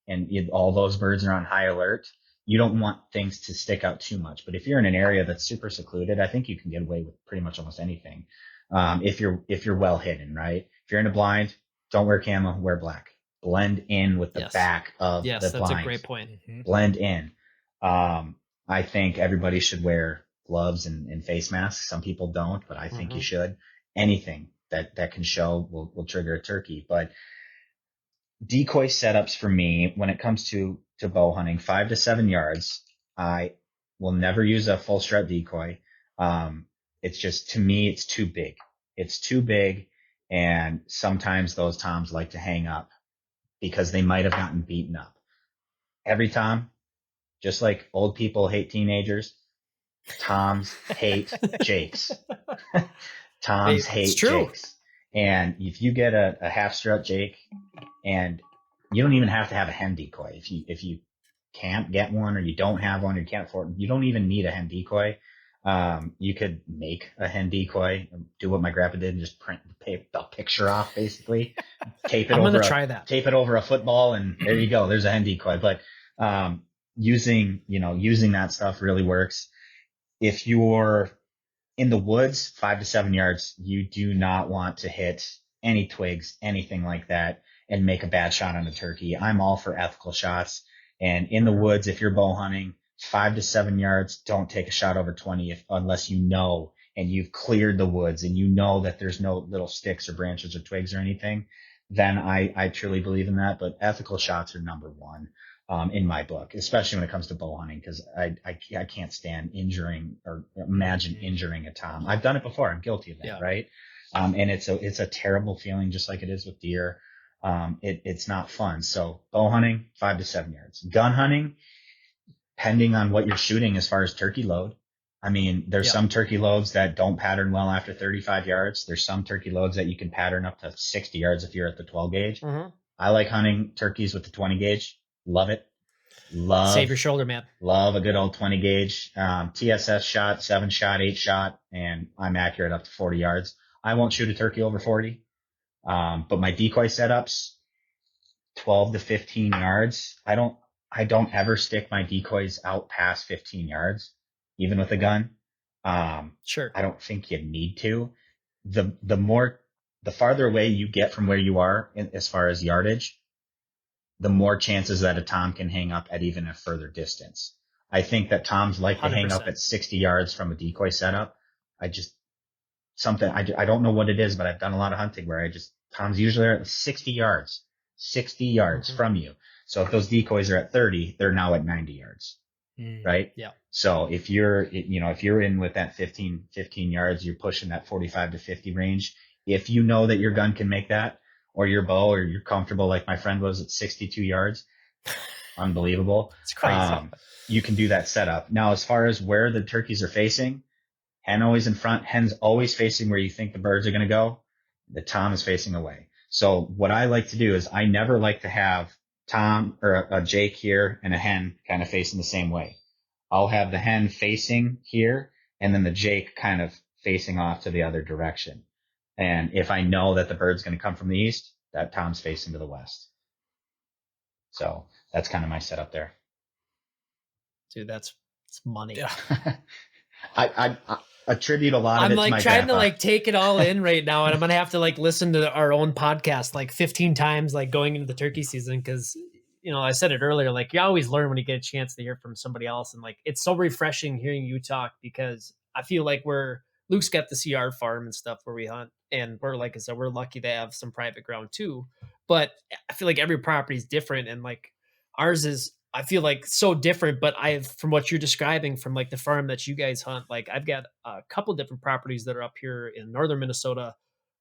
and all those birds are on high alert. You don't want things to stick out too much. But if you're in an area that's super secluded, I think you can get away with pretty much almost anything. If you're well hidden, right? If you're in a blind, don't wear camo, wear black. Blend in with the Yes. back of Yes, the that's a blind. great point. Mhm. Blend in. I think everybody should wear gloves and face masks. Some people don't, but I think you Mhm. should. Anything that can show will trigger a turkey. But decoy setups for me when it comes to bow hunting, 5 to 7 yards, I will never use a full strut decoy. It's just, to me, it's too big. It's too big, and sometimes those toms like to hang up because they might have gotten beaten up. Every tom, just like old people hate teenagers, toms hate jakes. Toms It's hate true. jakes. And if you get a half strut jake, and you don't even have to have a hen decoy. If you can't get one, or you don't have one, or you can't afford, you don't even need a hen decoy. You could make a hen decoy, do what my grandpa did, and just print the picture off, basically, tape it I'm gonna over a try that. tape it over a football, and there you go. There's a hen decoy. But using that stuff really works. If you're in the woods, 5 to 7 yards, you do not want to hit any twigs, anything like that, and make a bad shot on a turkey. I'm all for ethical shots. And in the Mhm. woods, if you're bow hunting, 5 to 7 yards, don't take a shot over 20 unless you know and you've cleared the woods and you know that there's no little sticks or branches or twigs or anything. Then I truly believe in that. But ethical shots are number one, in my book, especially when it comes to bow hunting, because I can't stand injuring or imagine Mhm. injuring a tom. I've done it before. I'm guilty of that, Yeah. right? And it's a terrible feeling, just like it is with deer. It's not fun. So bow hunting, 5 to 7 yards. Gun hunting, depending on what you're shooting as far as turkey load. I mean, there's Yep. some turkey loads that don't pattern well after 35 yards. There's some turkey loads that you can pattern up to 60 yards if you're at the 12 gauge. Mhm. I like hunting turkeys with the 20 gauge. Love it. Save Love, your shoulder, man. love a good old 20 gauge, TSS shot, 7 shot, 8 shot, and I'm accurate up to 40 yards. I won't shoot a turkey over 40. But my decoy setups, 12 to 15 yards. I don't ever stick my decoys out past 15 yards, even with a gun. Sure. I don't think you need to. The farther away you get from where you are as far as yardage, the more chances that a tom can hang up at even a further distance. I think that toms like to hang up 100%. at 60 yards from a decoy setup. I just I don't know what it is, but I've done a lot of hunting where toms usually are at 60 yards Mhm. from you. So if those decoys are at 30, they're now at 90 yards, Mm. right? Yeah. So if you're in with that 15 yards, you're pushing that 45 to 50 range. If you know that your gun can make that, or your bow, or you're comfortable like my friend was at 62 yards, unbelievable. It's crazy. Um, you can do that setup. Now, as far as where the turkeys are facing, hen always in front, hen's always facing where you think the birds are going to go. The tom is facing away. So what I like to do is I never like to have tom or a jake here and a hen kind of facing the same way. I'll have the hen facing here and then the jake kind of facing off to the other direction. And if I know that the bird's going to come from the east, that tom's facing to the west. So that's kind of my setup there. Dude, it's money. Yeah. I attribute a lot of I'm it to like my trying to grandpa. like take it all in right now, and I'm gonna have to like listen to our own podcast like 15 times, like going into the turkey season, because I said it earlier, like you always learn when you get a chance to hear from somebody else, and like it's so refreshing hearing you talk because I feel like Luke's got the CR farm and stuff where we hunt, and we're like I said, we're lucky to have some private ground too. But I feel like every property is different, and like ours is, I feel like so different. But I've from what you're describing from like the farm that you guys hunt, like I've got a couple different properties that are up here in northern Minnesota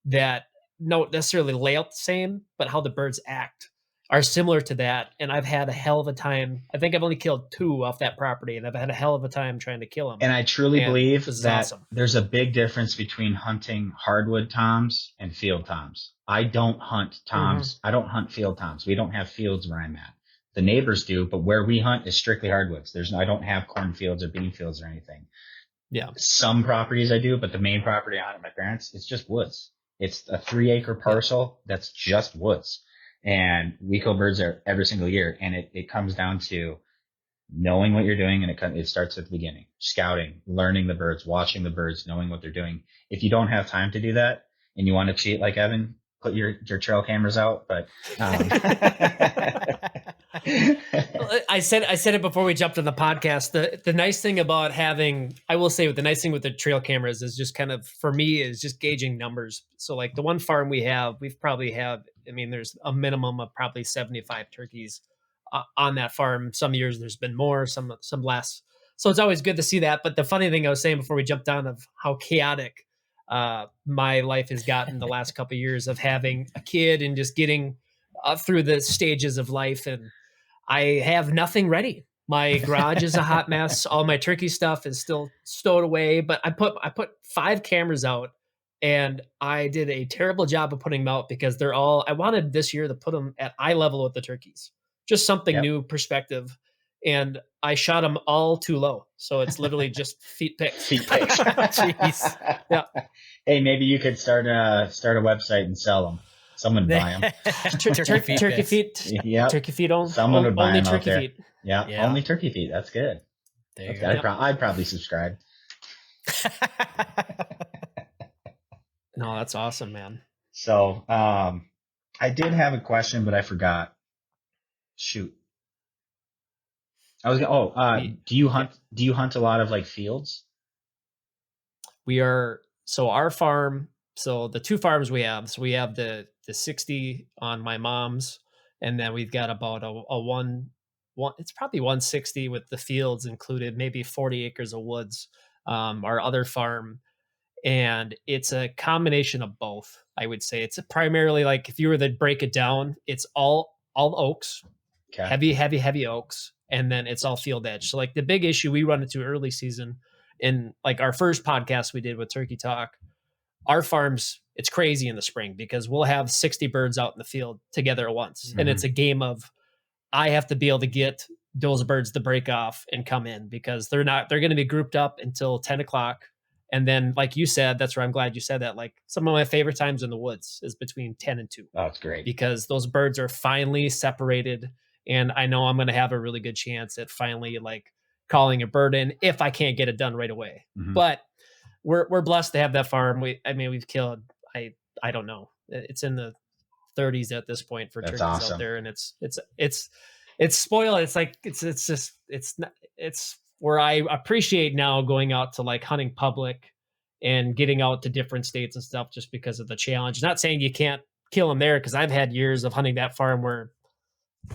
that don't necessarily lay out the same, but how the birds act are similar to that. And I've had a hell of a time. I think I've only killed two off that property, and I've had a hell of a time trying to kill them. And I truly And believe this is that awesome. there's a big difference between hunting hardwood toms and field toms. I don't hunt Hmm. toms. I don't hunt field toms. We don't have fields where I'm at. The neighbors do, but where we hunt is strictly hardwoods. I don't have cornfields or bean fields or anything. Yeah. Some properties I do, but the main property I hunt at my parents, it's just woods. It's a 3 acre Yeah. parcel that's just woods. And we kill birds there every single year. And it comes down to knowing what you're doing, and it starts at the beginning. Scouting, learning the birds, watching the birds, knowing what they're doing. If you don't have time to do that and you want to cheat like Evan, put your trail cameras out. But I said it before we jumped on the podcast. The nice thing about having, I will say, the nice thing with the trail cameras is just kind of for me is just gauging numbers. So like the one farm we've probably have. I mean, there's a minimum of probably 75 turkeys on that farm. Some years there's been more, some less. So it's always good to see that. But the funny thing I was saying before we jumped on of how chaotic my life has gotten the last couple of years of having a kid and just getting through the stages of life, and I have nothing ready. My garage is a hot mess. All my turkey stuff is still stowed away, but I put 5 cameras out, and I did a terrible job of putting them out because they're all, I wanted this year to put them at eye level with the turkeys. Just something yep, new perspective. And I shot them all too low. So it's literally just feet pics. feet pics. Jeez. Yeah. Hey, maybe you could start a website and sell them. Someone would buy them. Turkey feet. Yep. Turkey feet Someone would buy only them out turkey there. feet. Yeah, Yeah. only turkey feet. That's good. There you That's go. good. I'd probably subscribe. No, that's awesome, man. So, I did have a question, but I forgot. Shoot. I was We do you yeah. hunt a lot of like fields? We are so our farm, so the two farms we have, so we have the 60 on my mom's, and then we've got about a one it's probably 160 with the fields included, maybe 40 acres of woods. Our other farm, and it's a combination of both. I would say it's primarily like if you were to break it down, it's all oaks, Okay. heavy oaks, and then it's all field edge. So like the big issue we run into early season in like our first podcast we did with Turkey Talk, our farms, it's crazy in the spring because we'll have 60 birds out in the field together at once. And Mm-hmm. it's a game of I have to be able to get those birds to break off and come in because they're going to be grouped up until 10 o'clock. And then, like you said, that's where I'm glad you said that. Like some of my favorite times in the woods is between 10 and 2 Oh, it's great. because those birds are finally separated. And I know I'm going to have a really good chance at finally like calling a bird in if I can't get it done right away. Mm-hmm. But we're blessed to have that farm. We've killed, I don't know. It's in the 30s at this point for That's turkeys out awesome. there, and it's spoiled. It's like it's just it's not, it's where I appreciate now going out to like hunting public and getting out to different states and stuff just because of the challenge. Not saying you can't kill them there because I've had years of hunting that farm where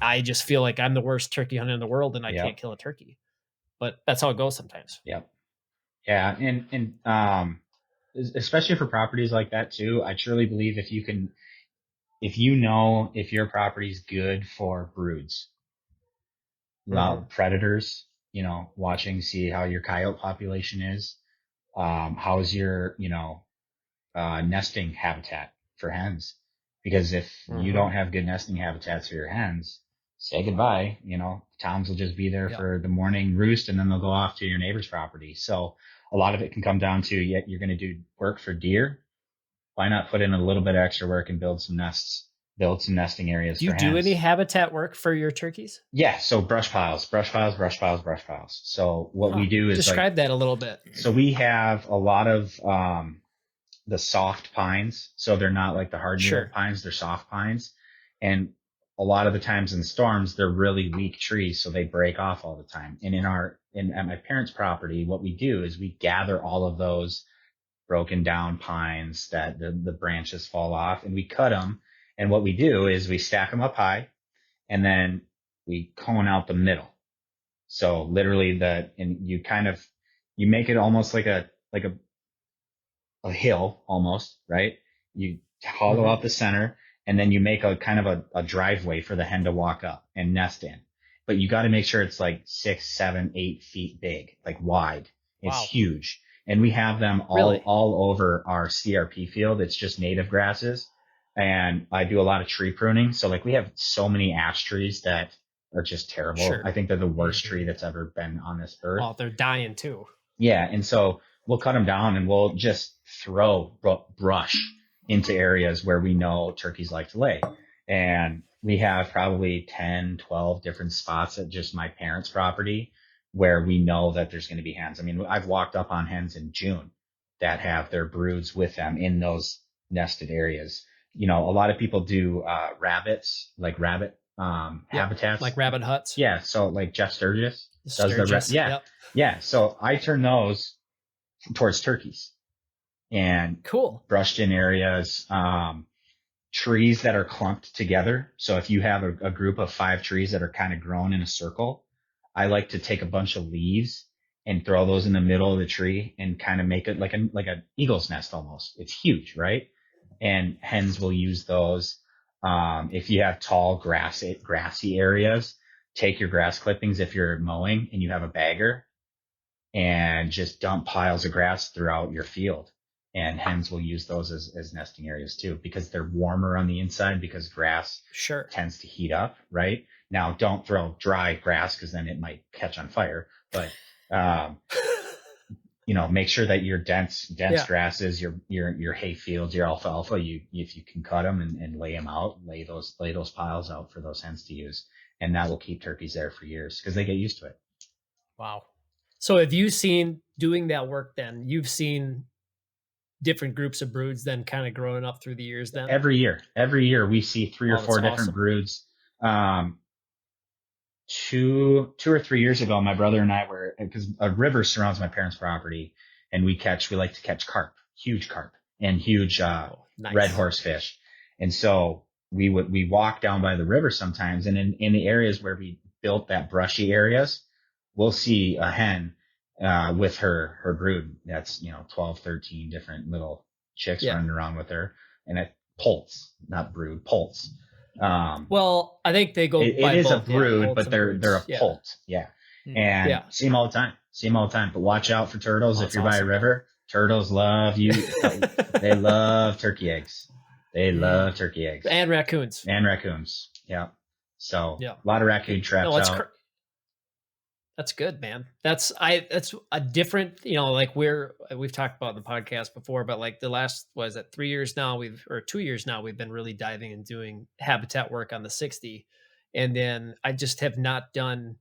I just feel like I'm the worst turkey hunter in the world and I can't Yep. kill a turkey. But that's how it goes sometimes. Yep. Yeah. And especially for properties like that too, I truly believe if you know if your property's good for broods, Mm-hmm. predators, watching, see how your coyote population is, how's your, nesting habitat for hens. Because if you Mm-hmm. don't have good nesting habitats for your hens, say goodbye. Toms will just be there Yeah. for the morning roost and then they'll go off to your neighbor's property. So a lot of it can come down to, you're going to do work for deer. Why not put in a little bit of extra work and build some nesting areas Do for you do any hens? habitat work for your turkeys? Yeah. So brush piles. So what Huh. we do is Describe that a little bit. so we have a lot of, the soft pines. So they're not like the hard needle Sure. pines, they're soft pines. And a lot of the times in storms, they're really weak trees. So they break off all the time. And at my parents' property, what we do is we gather all of those broken down pines that the branches fall off, and we cut them. And what we do is we stack them up high, and then we cone out the middle. So literally and you make it almost like a hill almost, right? You hollow Mhm. out the center, and then you make a kind of a driveway for the hen to walk up and nest in. But you got to make sure it's like 6, 7, 8 feet big, like wide. It's Wow. huge. And we have them Really? all over our CRP field. It's just native grasses. And I do a lot of tree pruning. So like we have so many ash trees that are just terrible. I Sure. think they're the worst tree Mhm. that's ever been on this earth. Oh, they're dying too. Yeah, and so we'll cut them down and we'll just throw brush into areas where we know turkeys like to lay. And we have probably 10, 12 different spots at just my parents' property where we know that there's going to be hens. I mean, I've walked up on hens in June that have their broods with them in those nested areas. You know, a lot of people do rabbits, like rabbit Yep. habitats. Like rabbit huts. Yeah, so like Jeff Sturgis does Sturgis. yeah, Yep. yeah. So I turn those towards turkeys and Cool. brushed in areas, trees that are clumped together. So if you have a group of 5 trees that are kind of grown in a circle, I like to take a bunch of leaves and throw those in the middle of the tree and kind of make it like a eagle's nest almost. It's huge, right? And hens will use those. If you have tall grassy areas, take your grass clippings if you're mowing and you have a bagger and just dump piles of grass throughout your field. And hens will use those as nesting areas too, because they're warmer on the inside because grass Sure. tends to heat up, right? Now, don't throw dry grass because then it might catch on fire. But make sure that your dense Yeah. grasses, your hay fields, your alfalfa, if you can cut them and lay them out, lay those piles out for those hens to use, and that will keep turkeys there for years because they get used to it. Wow. So have you seen doing that work then? You've seen different groups of broods then kind of growing up through the years then? Every year we see 3 or Oh, that's 4 different awesome. broods. 2 or 3 years ago, my brother and I were, because a river surrounds my parents' property, and we like to catch huge carp, and huge Nice. red horsefish. And so we walk down by the river sometimes, and in the areas where we built that brushy areas, we'll see a hen with her brood. That's 12, 13 different little chicks Yeah. running around with her, and it poults, not brood, poults. Well, I think they go It by is a both. brood, Poults but and they're broods. a poult. Yeah. And Yeah. see them all the time. But watch out for turtles. Oh, If that's you're by a awesome. river, turtles love you. They love turkey eggs. They love turkey eggs. And raccoons. And raccoons. Yeah. So Yeah. a lot of raccoon traps out. That's good, man. That's a different, like we've talked about in the podcast before, but like the last, 3 years now, 2 years now, we've been really diving and doing habitat work on the 60. And then I just have not done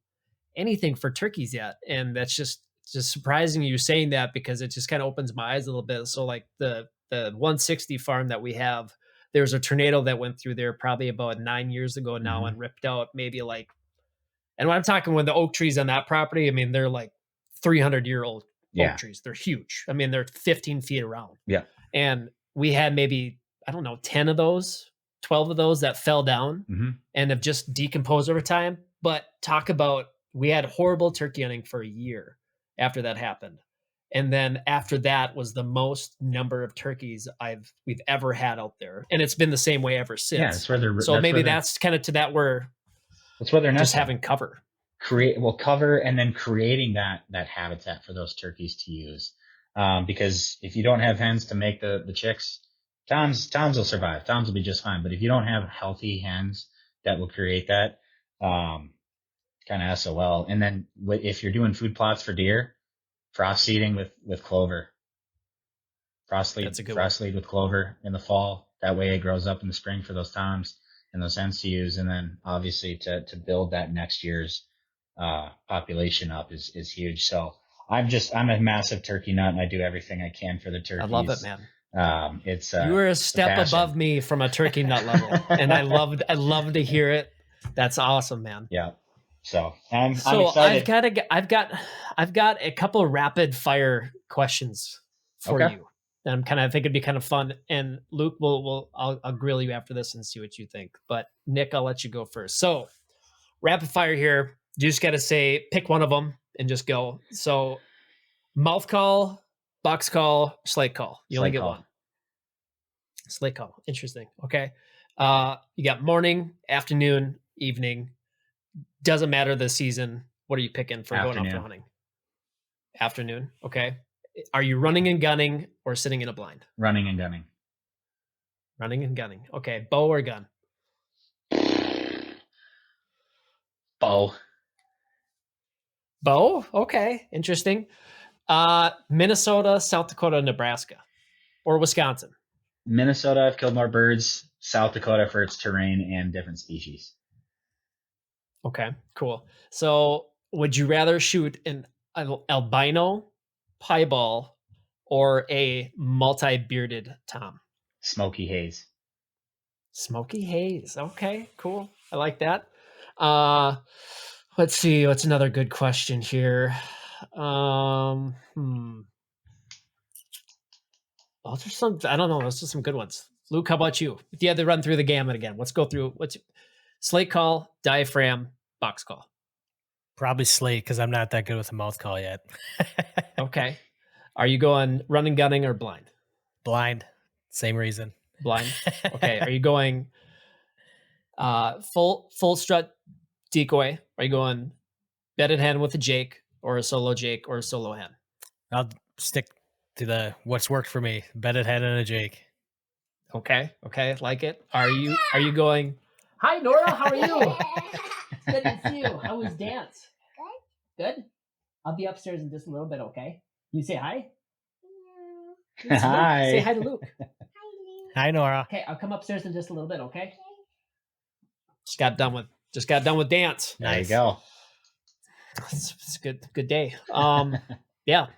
anything for turkeys yet. And that's just surprising you saying that, because it just kind of opens my eyes a little bit. So like the 160 farm that we have, there was a tornado that went through there probably about 9 years ago now and ripped out maybe like, and when I'm talking, when the oak trees on that property, I mean, they're like 300-year-old oak trees. They're huge. I mean, they're 15 feet around. Yeah. And we had maybe, I don't know, 10 of those, 12 of those that fell down and have just decomposed over time. But talk about, we had horrible turkey hunting for a year after that happened. And then after that was the most number of turkeys we've ever had out there. And it's been the same way ever since. Yeah, that's where they're. So maybe that's kind of to that where that's where they're just having cover. Cover, and then creating that habitat for those turkeys to use. Because if you don't have hens to make the chicks, toms will survive. Toms will be just fine. But if you don't have healthy hens that will create that, kind of SOL. And then if you're doing food plots for deer, frost seeding with clover. Frost lead with clover in the fall. That way it grows up in the spring for those toms and those hens to use. And then obviously to build that next year's population up is huge. So I'm a massive turkey nut, and I do everything I can for the turkeys. I love it, man. You were a step above me from a turkey nut level, and I love to hear it. That's awesome, man. Yeah. So I'm excited. I've got a couple of rapid fire questions for you And I think it'd be kind of fun. And Luke, I'll grill you after this and see what you think. But Nick, I'll let you go first. So rapid fire here. You just got to say, pick one of them and just go. So mouth call, box call, slate call. You only Slate get call. one. Slate call. Interesting. Okay. You got morning, afternoon, evening. Doesn't matter the season. What are you picking for going out for hunting? Afternoon. Okay. Are you running and gunning or sitting in a blind? Running and gunning. Running and gunning. Okay. Bow or gun? Bow. Bow? Okay. Interesting. Minnesota, South Dakota, Nebraska, or Wisconsin? Minnesota, I've killed more birds. South Dakota for its terrain and different species. Okay, cool. So would you rather shoot an albino piebald or a multi-bearded tom? Smoky haze. Smoky haze. Okay, cool. I like that. Let's see. What's another good question here? Well, there's some. I don't know. Those are some good ones. Luke, how about you? If you had to run through the gamut again, let's go through. What's slate call, diaphragm, box call? Probably slate because I'm not that good with a mouth call yet. Okay. Are you going running, gunning, or blind? Blind. Same reason. Blind. Okay. Are you going full strut decoy? Are you going bedded hen with a Jake or a solo Jake or a solo hen? I'll stick to what's worked for me. Bedded hen and a Jake. Okay. Like it. Are you going? Hi Nora, how are you? Good to see you. How was dance? Good. I'll be upstairs in just a little bit. Okay. You say hi. Hi. Say hi to Luke. Hi Nora. Okay, I'll come upstairs in just a little bit. Okay. Just got done with dance. There you go. It's a good day. Yeah.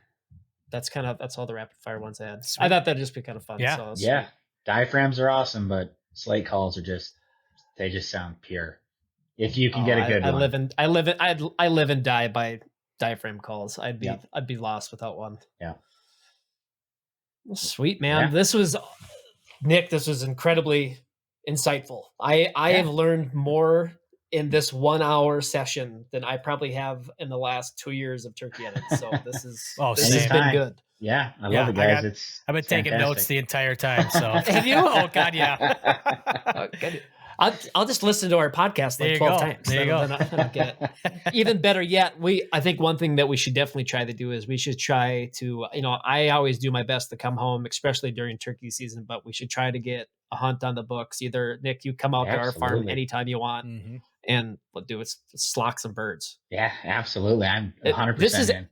That's all the rapid fire ones I had. Sweet. I thought that'd just be kind of fun. Yeah. So Yeah. Diaphragms are awesome, but slate calls are they just sound pure. If you can get a good one. I live and die by diaphragm calls. I'd be lost without one. Yeah. Well, sweet, man. Yeah. This was incredibly insightful. I have learned more in this 1 hour session than I probably have in the last 2 years of turkey hunting. So this has been good. Yeah, I love it, guys. I've been taking notes the entire time. So have you? Oh God, yeah. I'll just listen to our podcast like 12 times. There you go. Then I'll get it. Even better yet, I think one thing that we should definitely try to do is we should try to, I always do my best to come home, especially during turkey season, but we should try to get a hunt on the books. Either Nick, you come out to our farm anytime you want, and we'll do it. Slock some birds. Yeah, absolutely. I'm 100% in.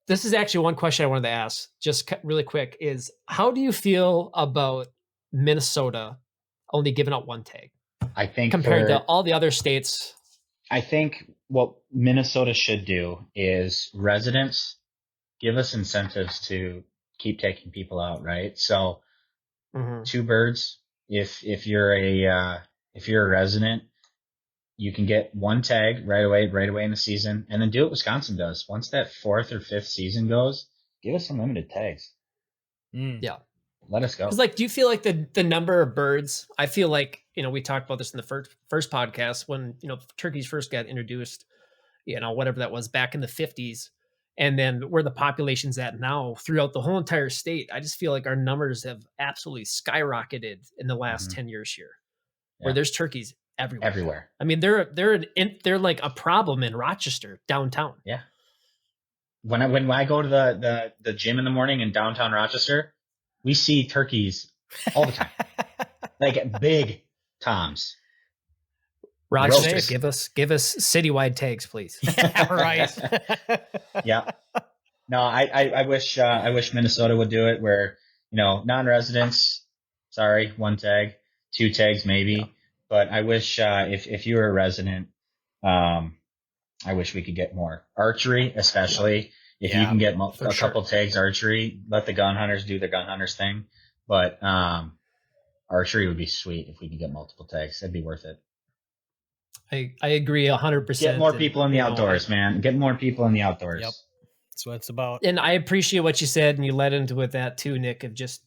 This is actually one question I wanted to ask, just really quick, is how do you feel about Minnesota only giving out one tag? I think compared to all the other states. I think what Minnesota should do is residents give us incentives to keep taking people out, right? So 2 birds. If you're a resident, you can get 1 tag right away in the season, and then do what Wisconsin does. Once that 4th or 5th season goes, give us unlimited tags. Yeah. Let us go. Because do you feel like the number of birds, I feel like, we talked about this in the first podcast when, turkeys first got introduced, whatever that was back in the 50s. And then where the population's at now throughout the whole entire state, I just feel like our numbers have absolutely skyrocketed in the last 10 years here, where there's turkeys everywhere. I mean, they're like a problem in Rochester downtown. Yeah. When I go to the gym in the morning in downtown Rochester, we see turkeys all the time, like big toms. Rochester, give us citywide tags, please. Yeah, right. Yeah. No, I wish Minnesota would do it where, non-residents, sorry, 1 tag, 2 tags maybe. Yeah. But I wish if you were a resident, I wish we could get more archery, especially if you can get a couple tags archery. Let the gun hunters do their gun hunters thing. But archery would be sweet if we could get multiple tags. That'd be worth it. I agree 100%. Get more people in the outdoors, man. Get more people in the outdoors. Yep. That's what it's about. And I appreciate what you said, and you led into with that too, Nick, of just,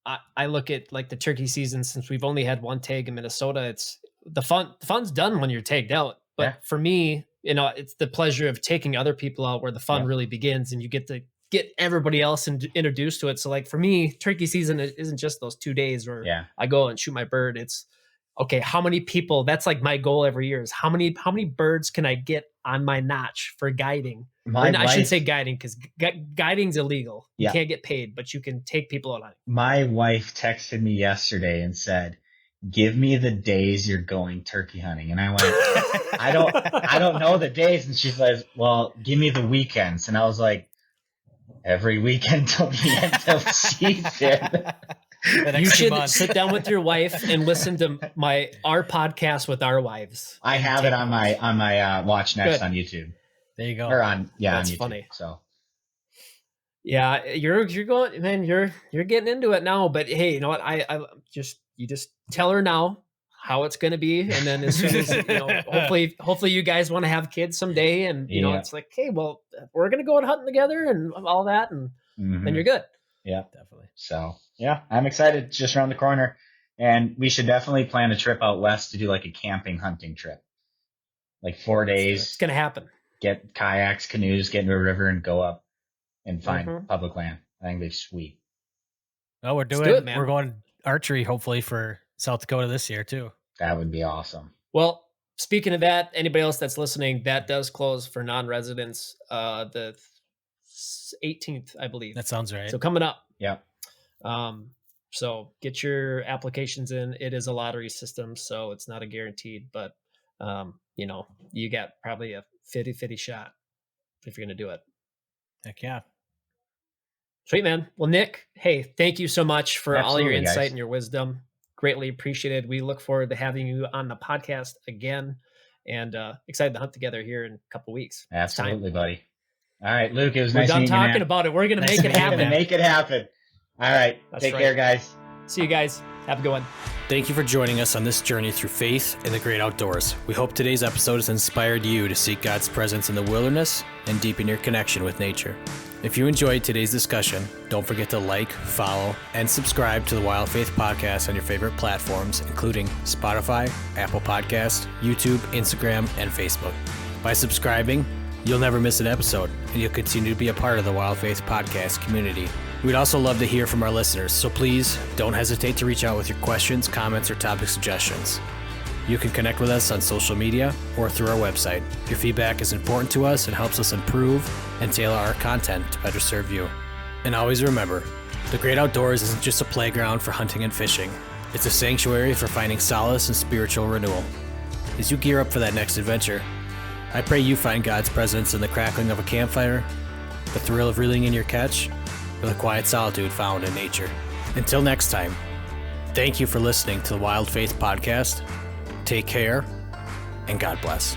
I look at like the turkey season, since we've only had one tag in Minnesota. It's the fun's done when you're tagged out. Yeah. But for me, it's the pleasure of taking other people out where the fun really begins, and you get to get everybody else introduced to it. So like for me, turkey season isn't just those 2 days where I go and shoot my bird. It's okay, how many people, that's like my goal every year, is how many birds can I get on my notch for guiding? I shouldn't say guiding, because guiding's illegal. You can't get paid, but you can take people out hunting. My wife texted me yesterday and said, "Give me the days you're going turkey hunting." And I went, I don't know the days. And she says, "Well, give me the weekends." And I was like, every weekend till the end of season. You should sit down with your wife and listen to our podcast with our wives. I have it on my watch next on YouTube. There you go. Or on That's on YouTube. funny. So yeah, you're going, man. You're getting into it now. But hey, you know what? You just tell her now how it's going to be, and then as soon as hopefully you guys want to have kids someday, and it's like, hey, well, we're going to go out hunting together and all that, and then you're good. Yeah, definitely. So yeah, I'm excited. It's just around the corner, and we should definitely plan a trip out west to do like a camping hunting trip, like 4 days. It's going to happen. Get kayaks, canoes, get into a river, and go up and find public land. I think they're sweet. Oh, we're going archery hopefully for South Dakota this year too. That would be awesome. Well, speaking of that, anybody else that's listening, that does close for non-residents the 18th, I believe. That sounds right. So coming up. Yeah. So get your applications in. It is a lottery system, so it's not a guaranteed, but you got probably a 50-50 shot if you're going to do it. Heck yeah. Sweet, man. Well, Nick, hey, thank you so much for all your insight, guys, and your wisdom. Greatly appreciated. We look forward to having you on the podcast again, and excited to hunt together here in a couple of weeks. Absolutely, buddy. All right, Luke, it was We're nice done meeting you, talking about it. We're going to make it happen. Make it happen. All right. Take care, guys. See you guys. Have a good one. Thank you for joining us on this journey through faith in the great outdoors. We hope today's episode has inspired you to seek God's presence in the wilderness and deepen your connection with nature. If you enjoyed today's discussion, don't forget to like, follow, and subscribe to the Wild Faith Podcast on your favorite platforms, including Spotify, Apple Podcasts, YouTube, Instagram, and Facebook. By subscribing, you'll never miss an episode, and you'll continue to be a part of the Wild Faith Podcast community. We'd also love to hear from our listeners, so please don't hesitate to reach out with your questions, comments, or topic suggestions. You can connect with us on social media or through our website. Your feedback is important to us and helps us improve and tailor our content to better serve you. And always remember, the great outdoors isn't just a playground for hunting and fishing. It's a sanctuary for finding solace and spiritual renewal. As you gear up for that next adventure, I pray you find God's presence in the crackling of a campfire, the thrill of reeling in your catch, or the quiet solitude found in nature. Until next time, thank you for listening to the Wild Faith Podcast. Take care, and God bless.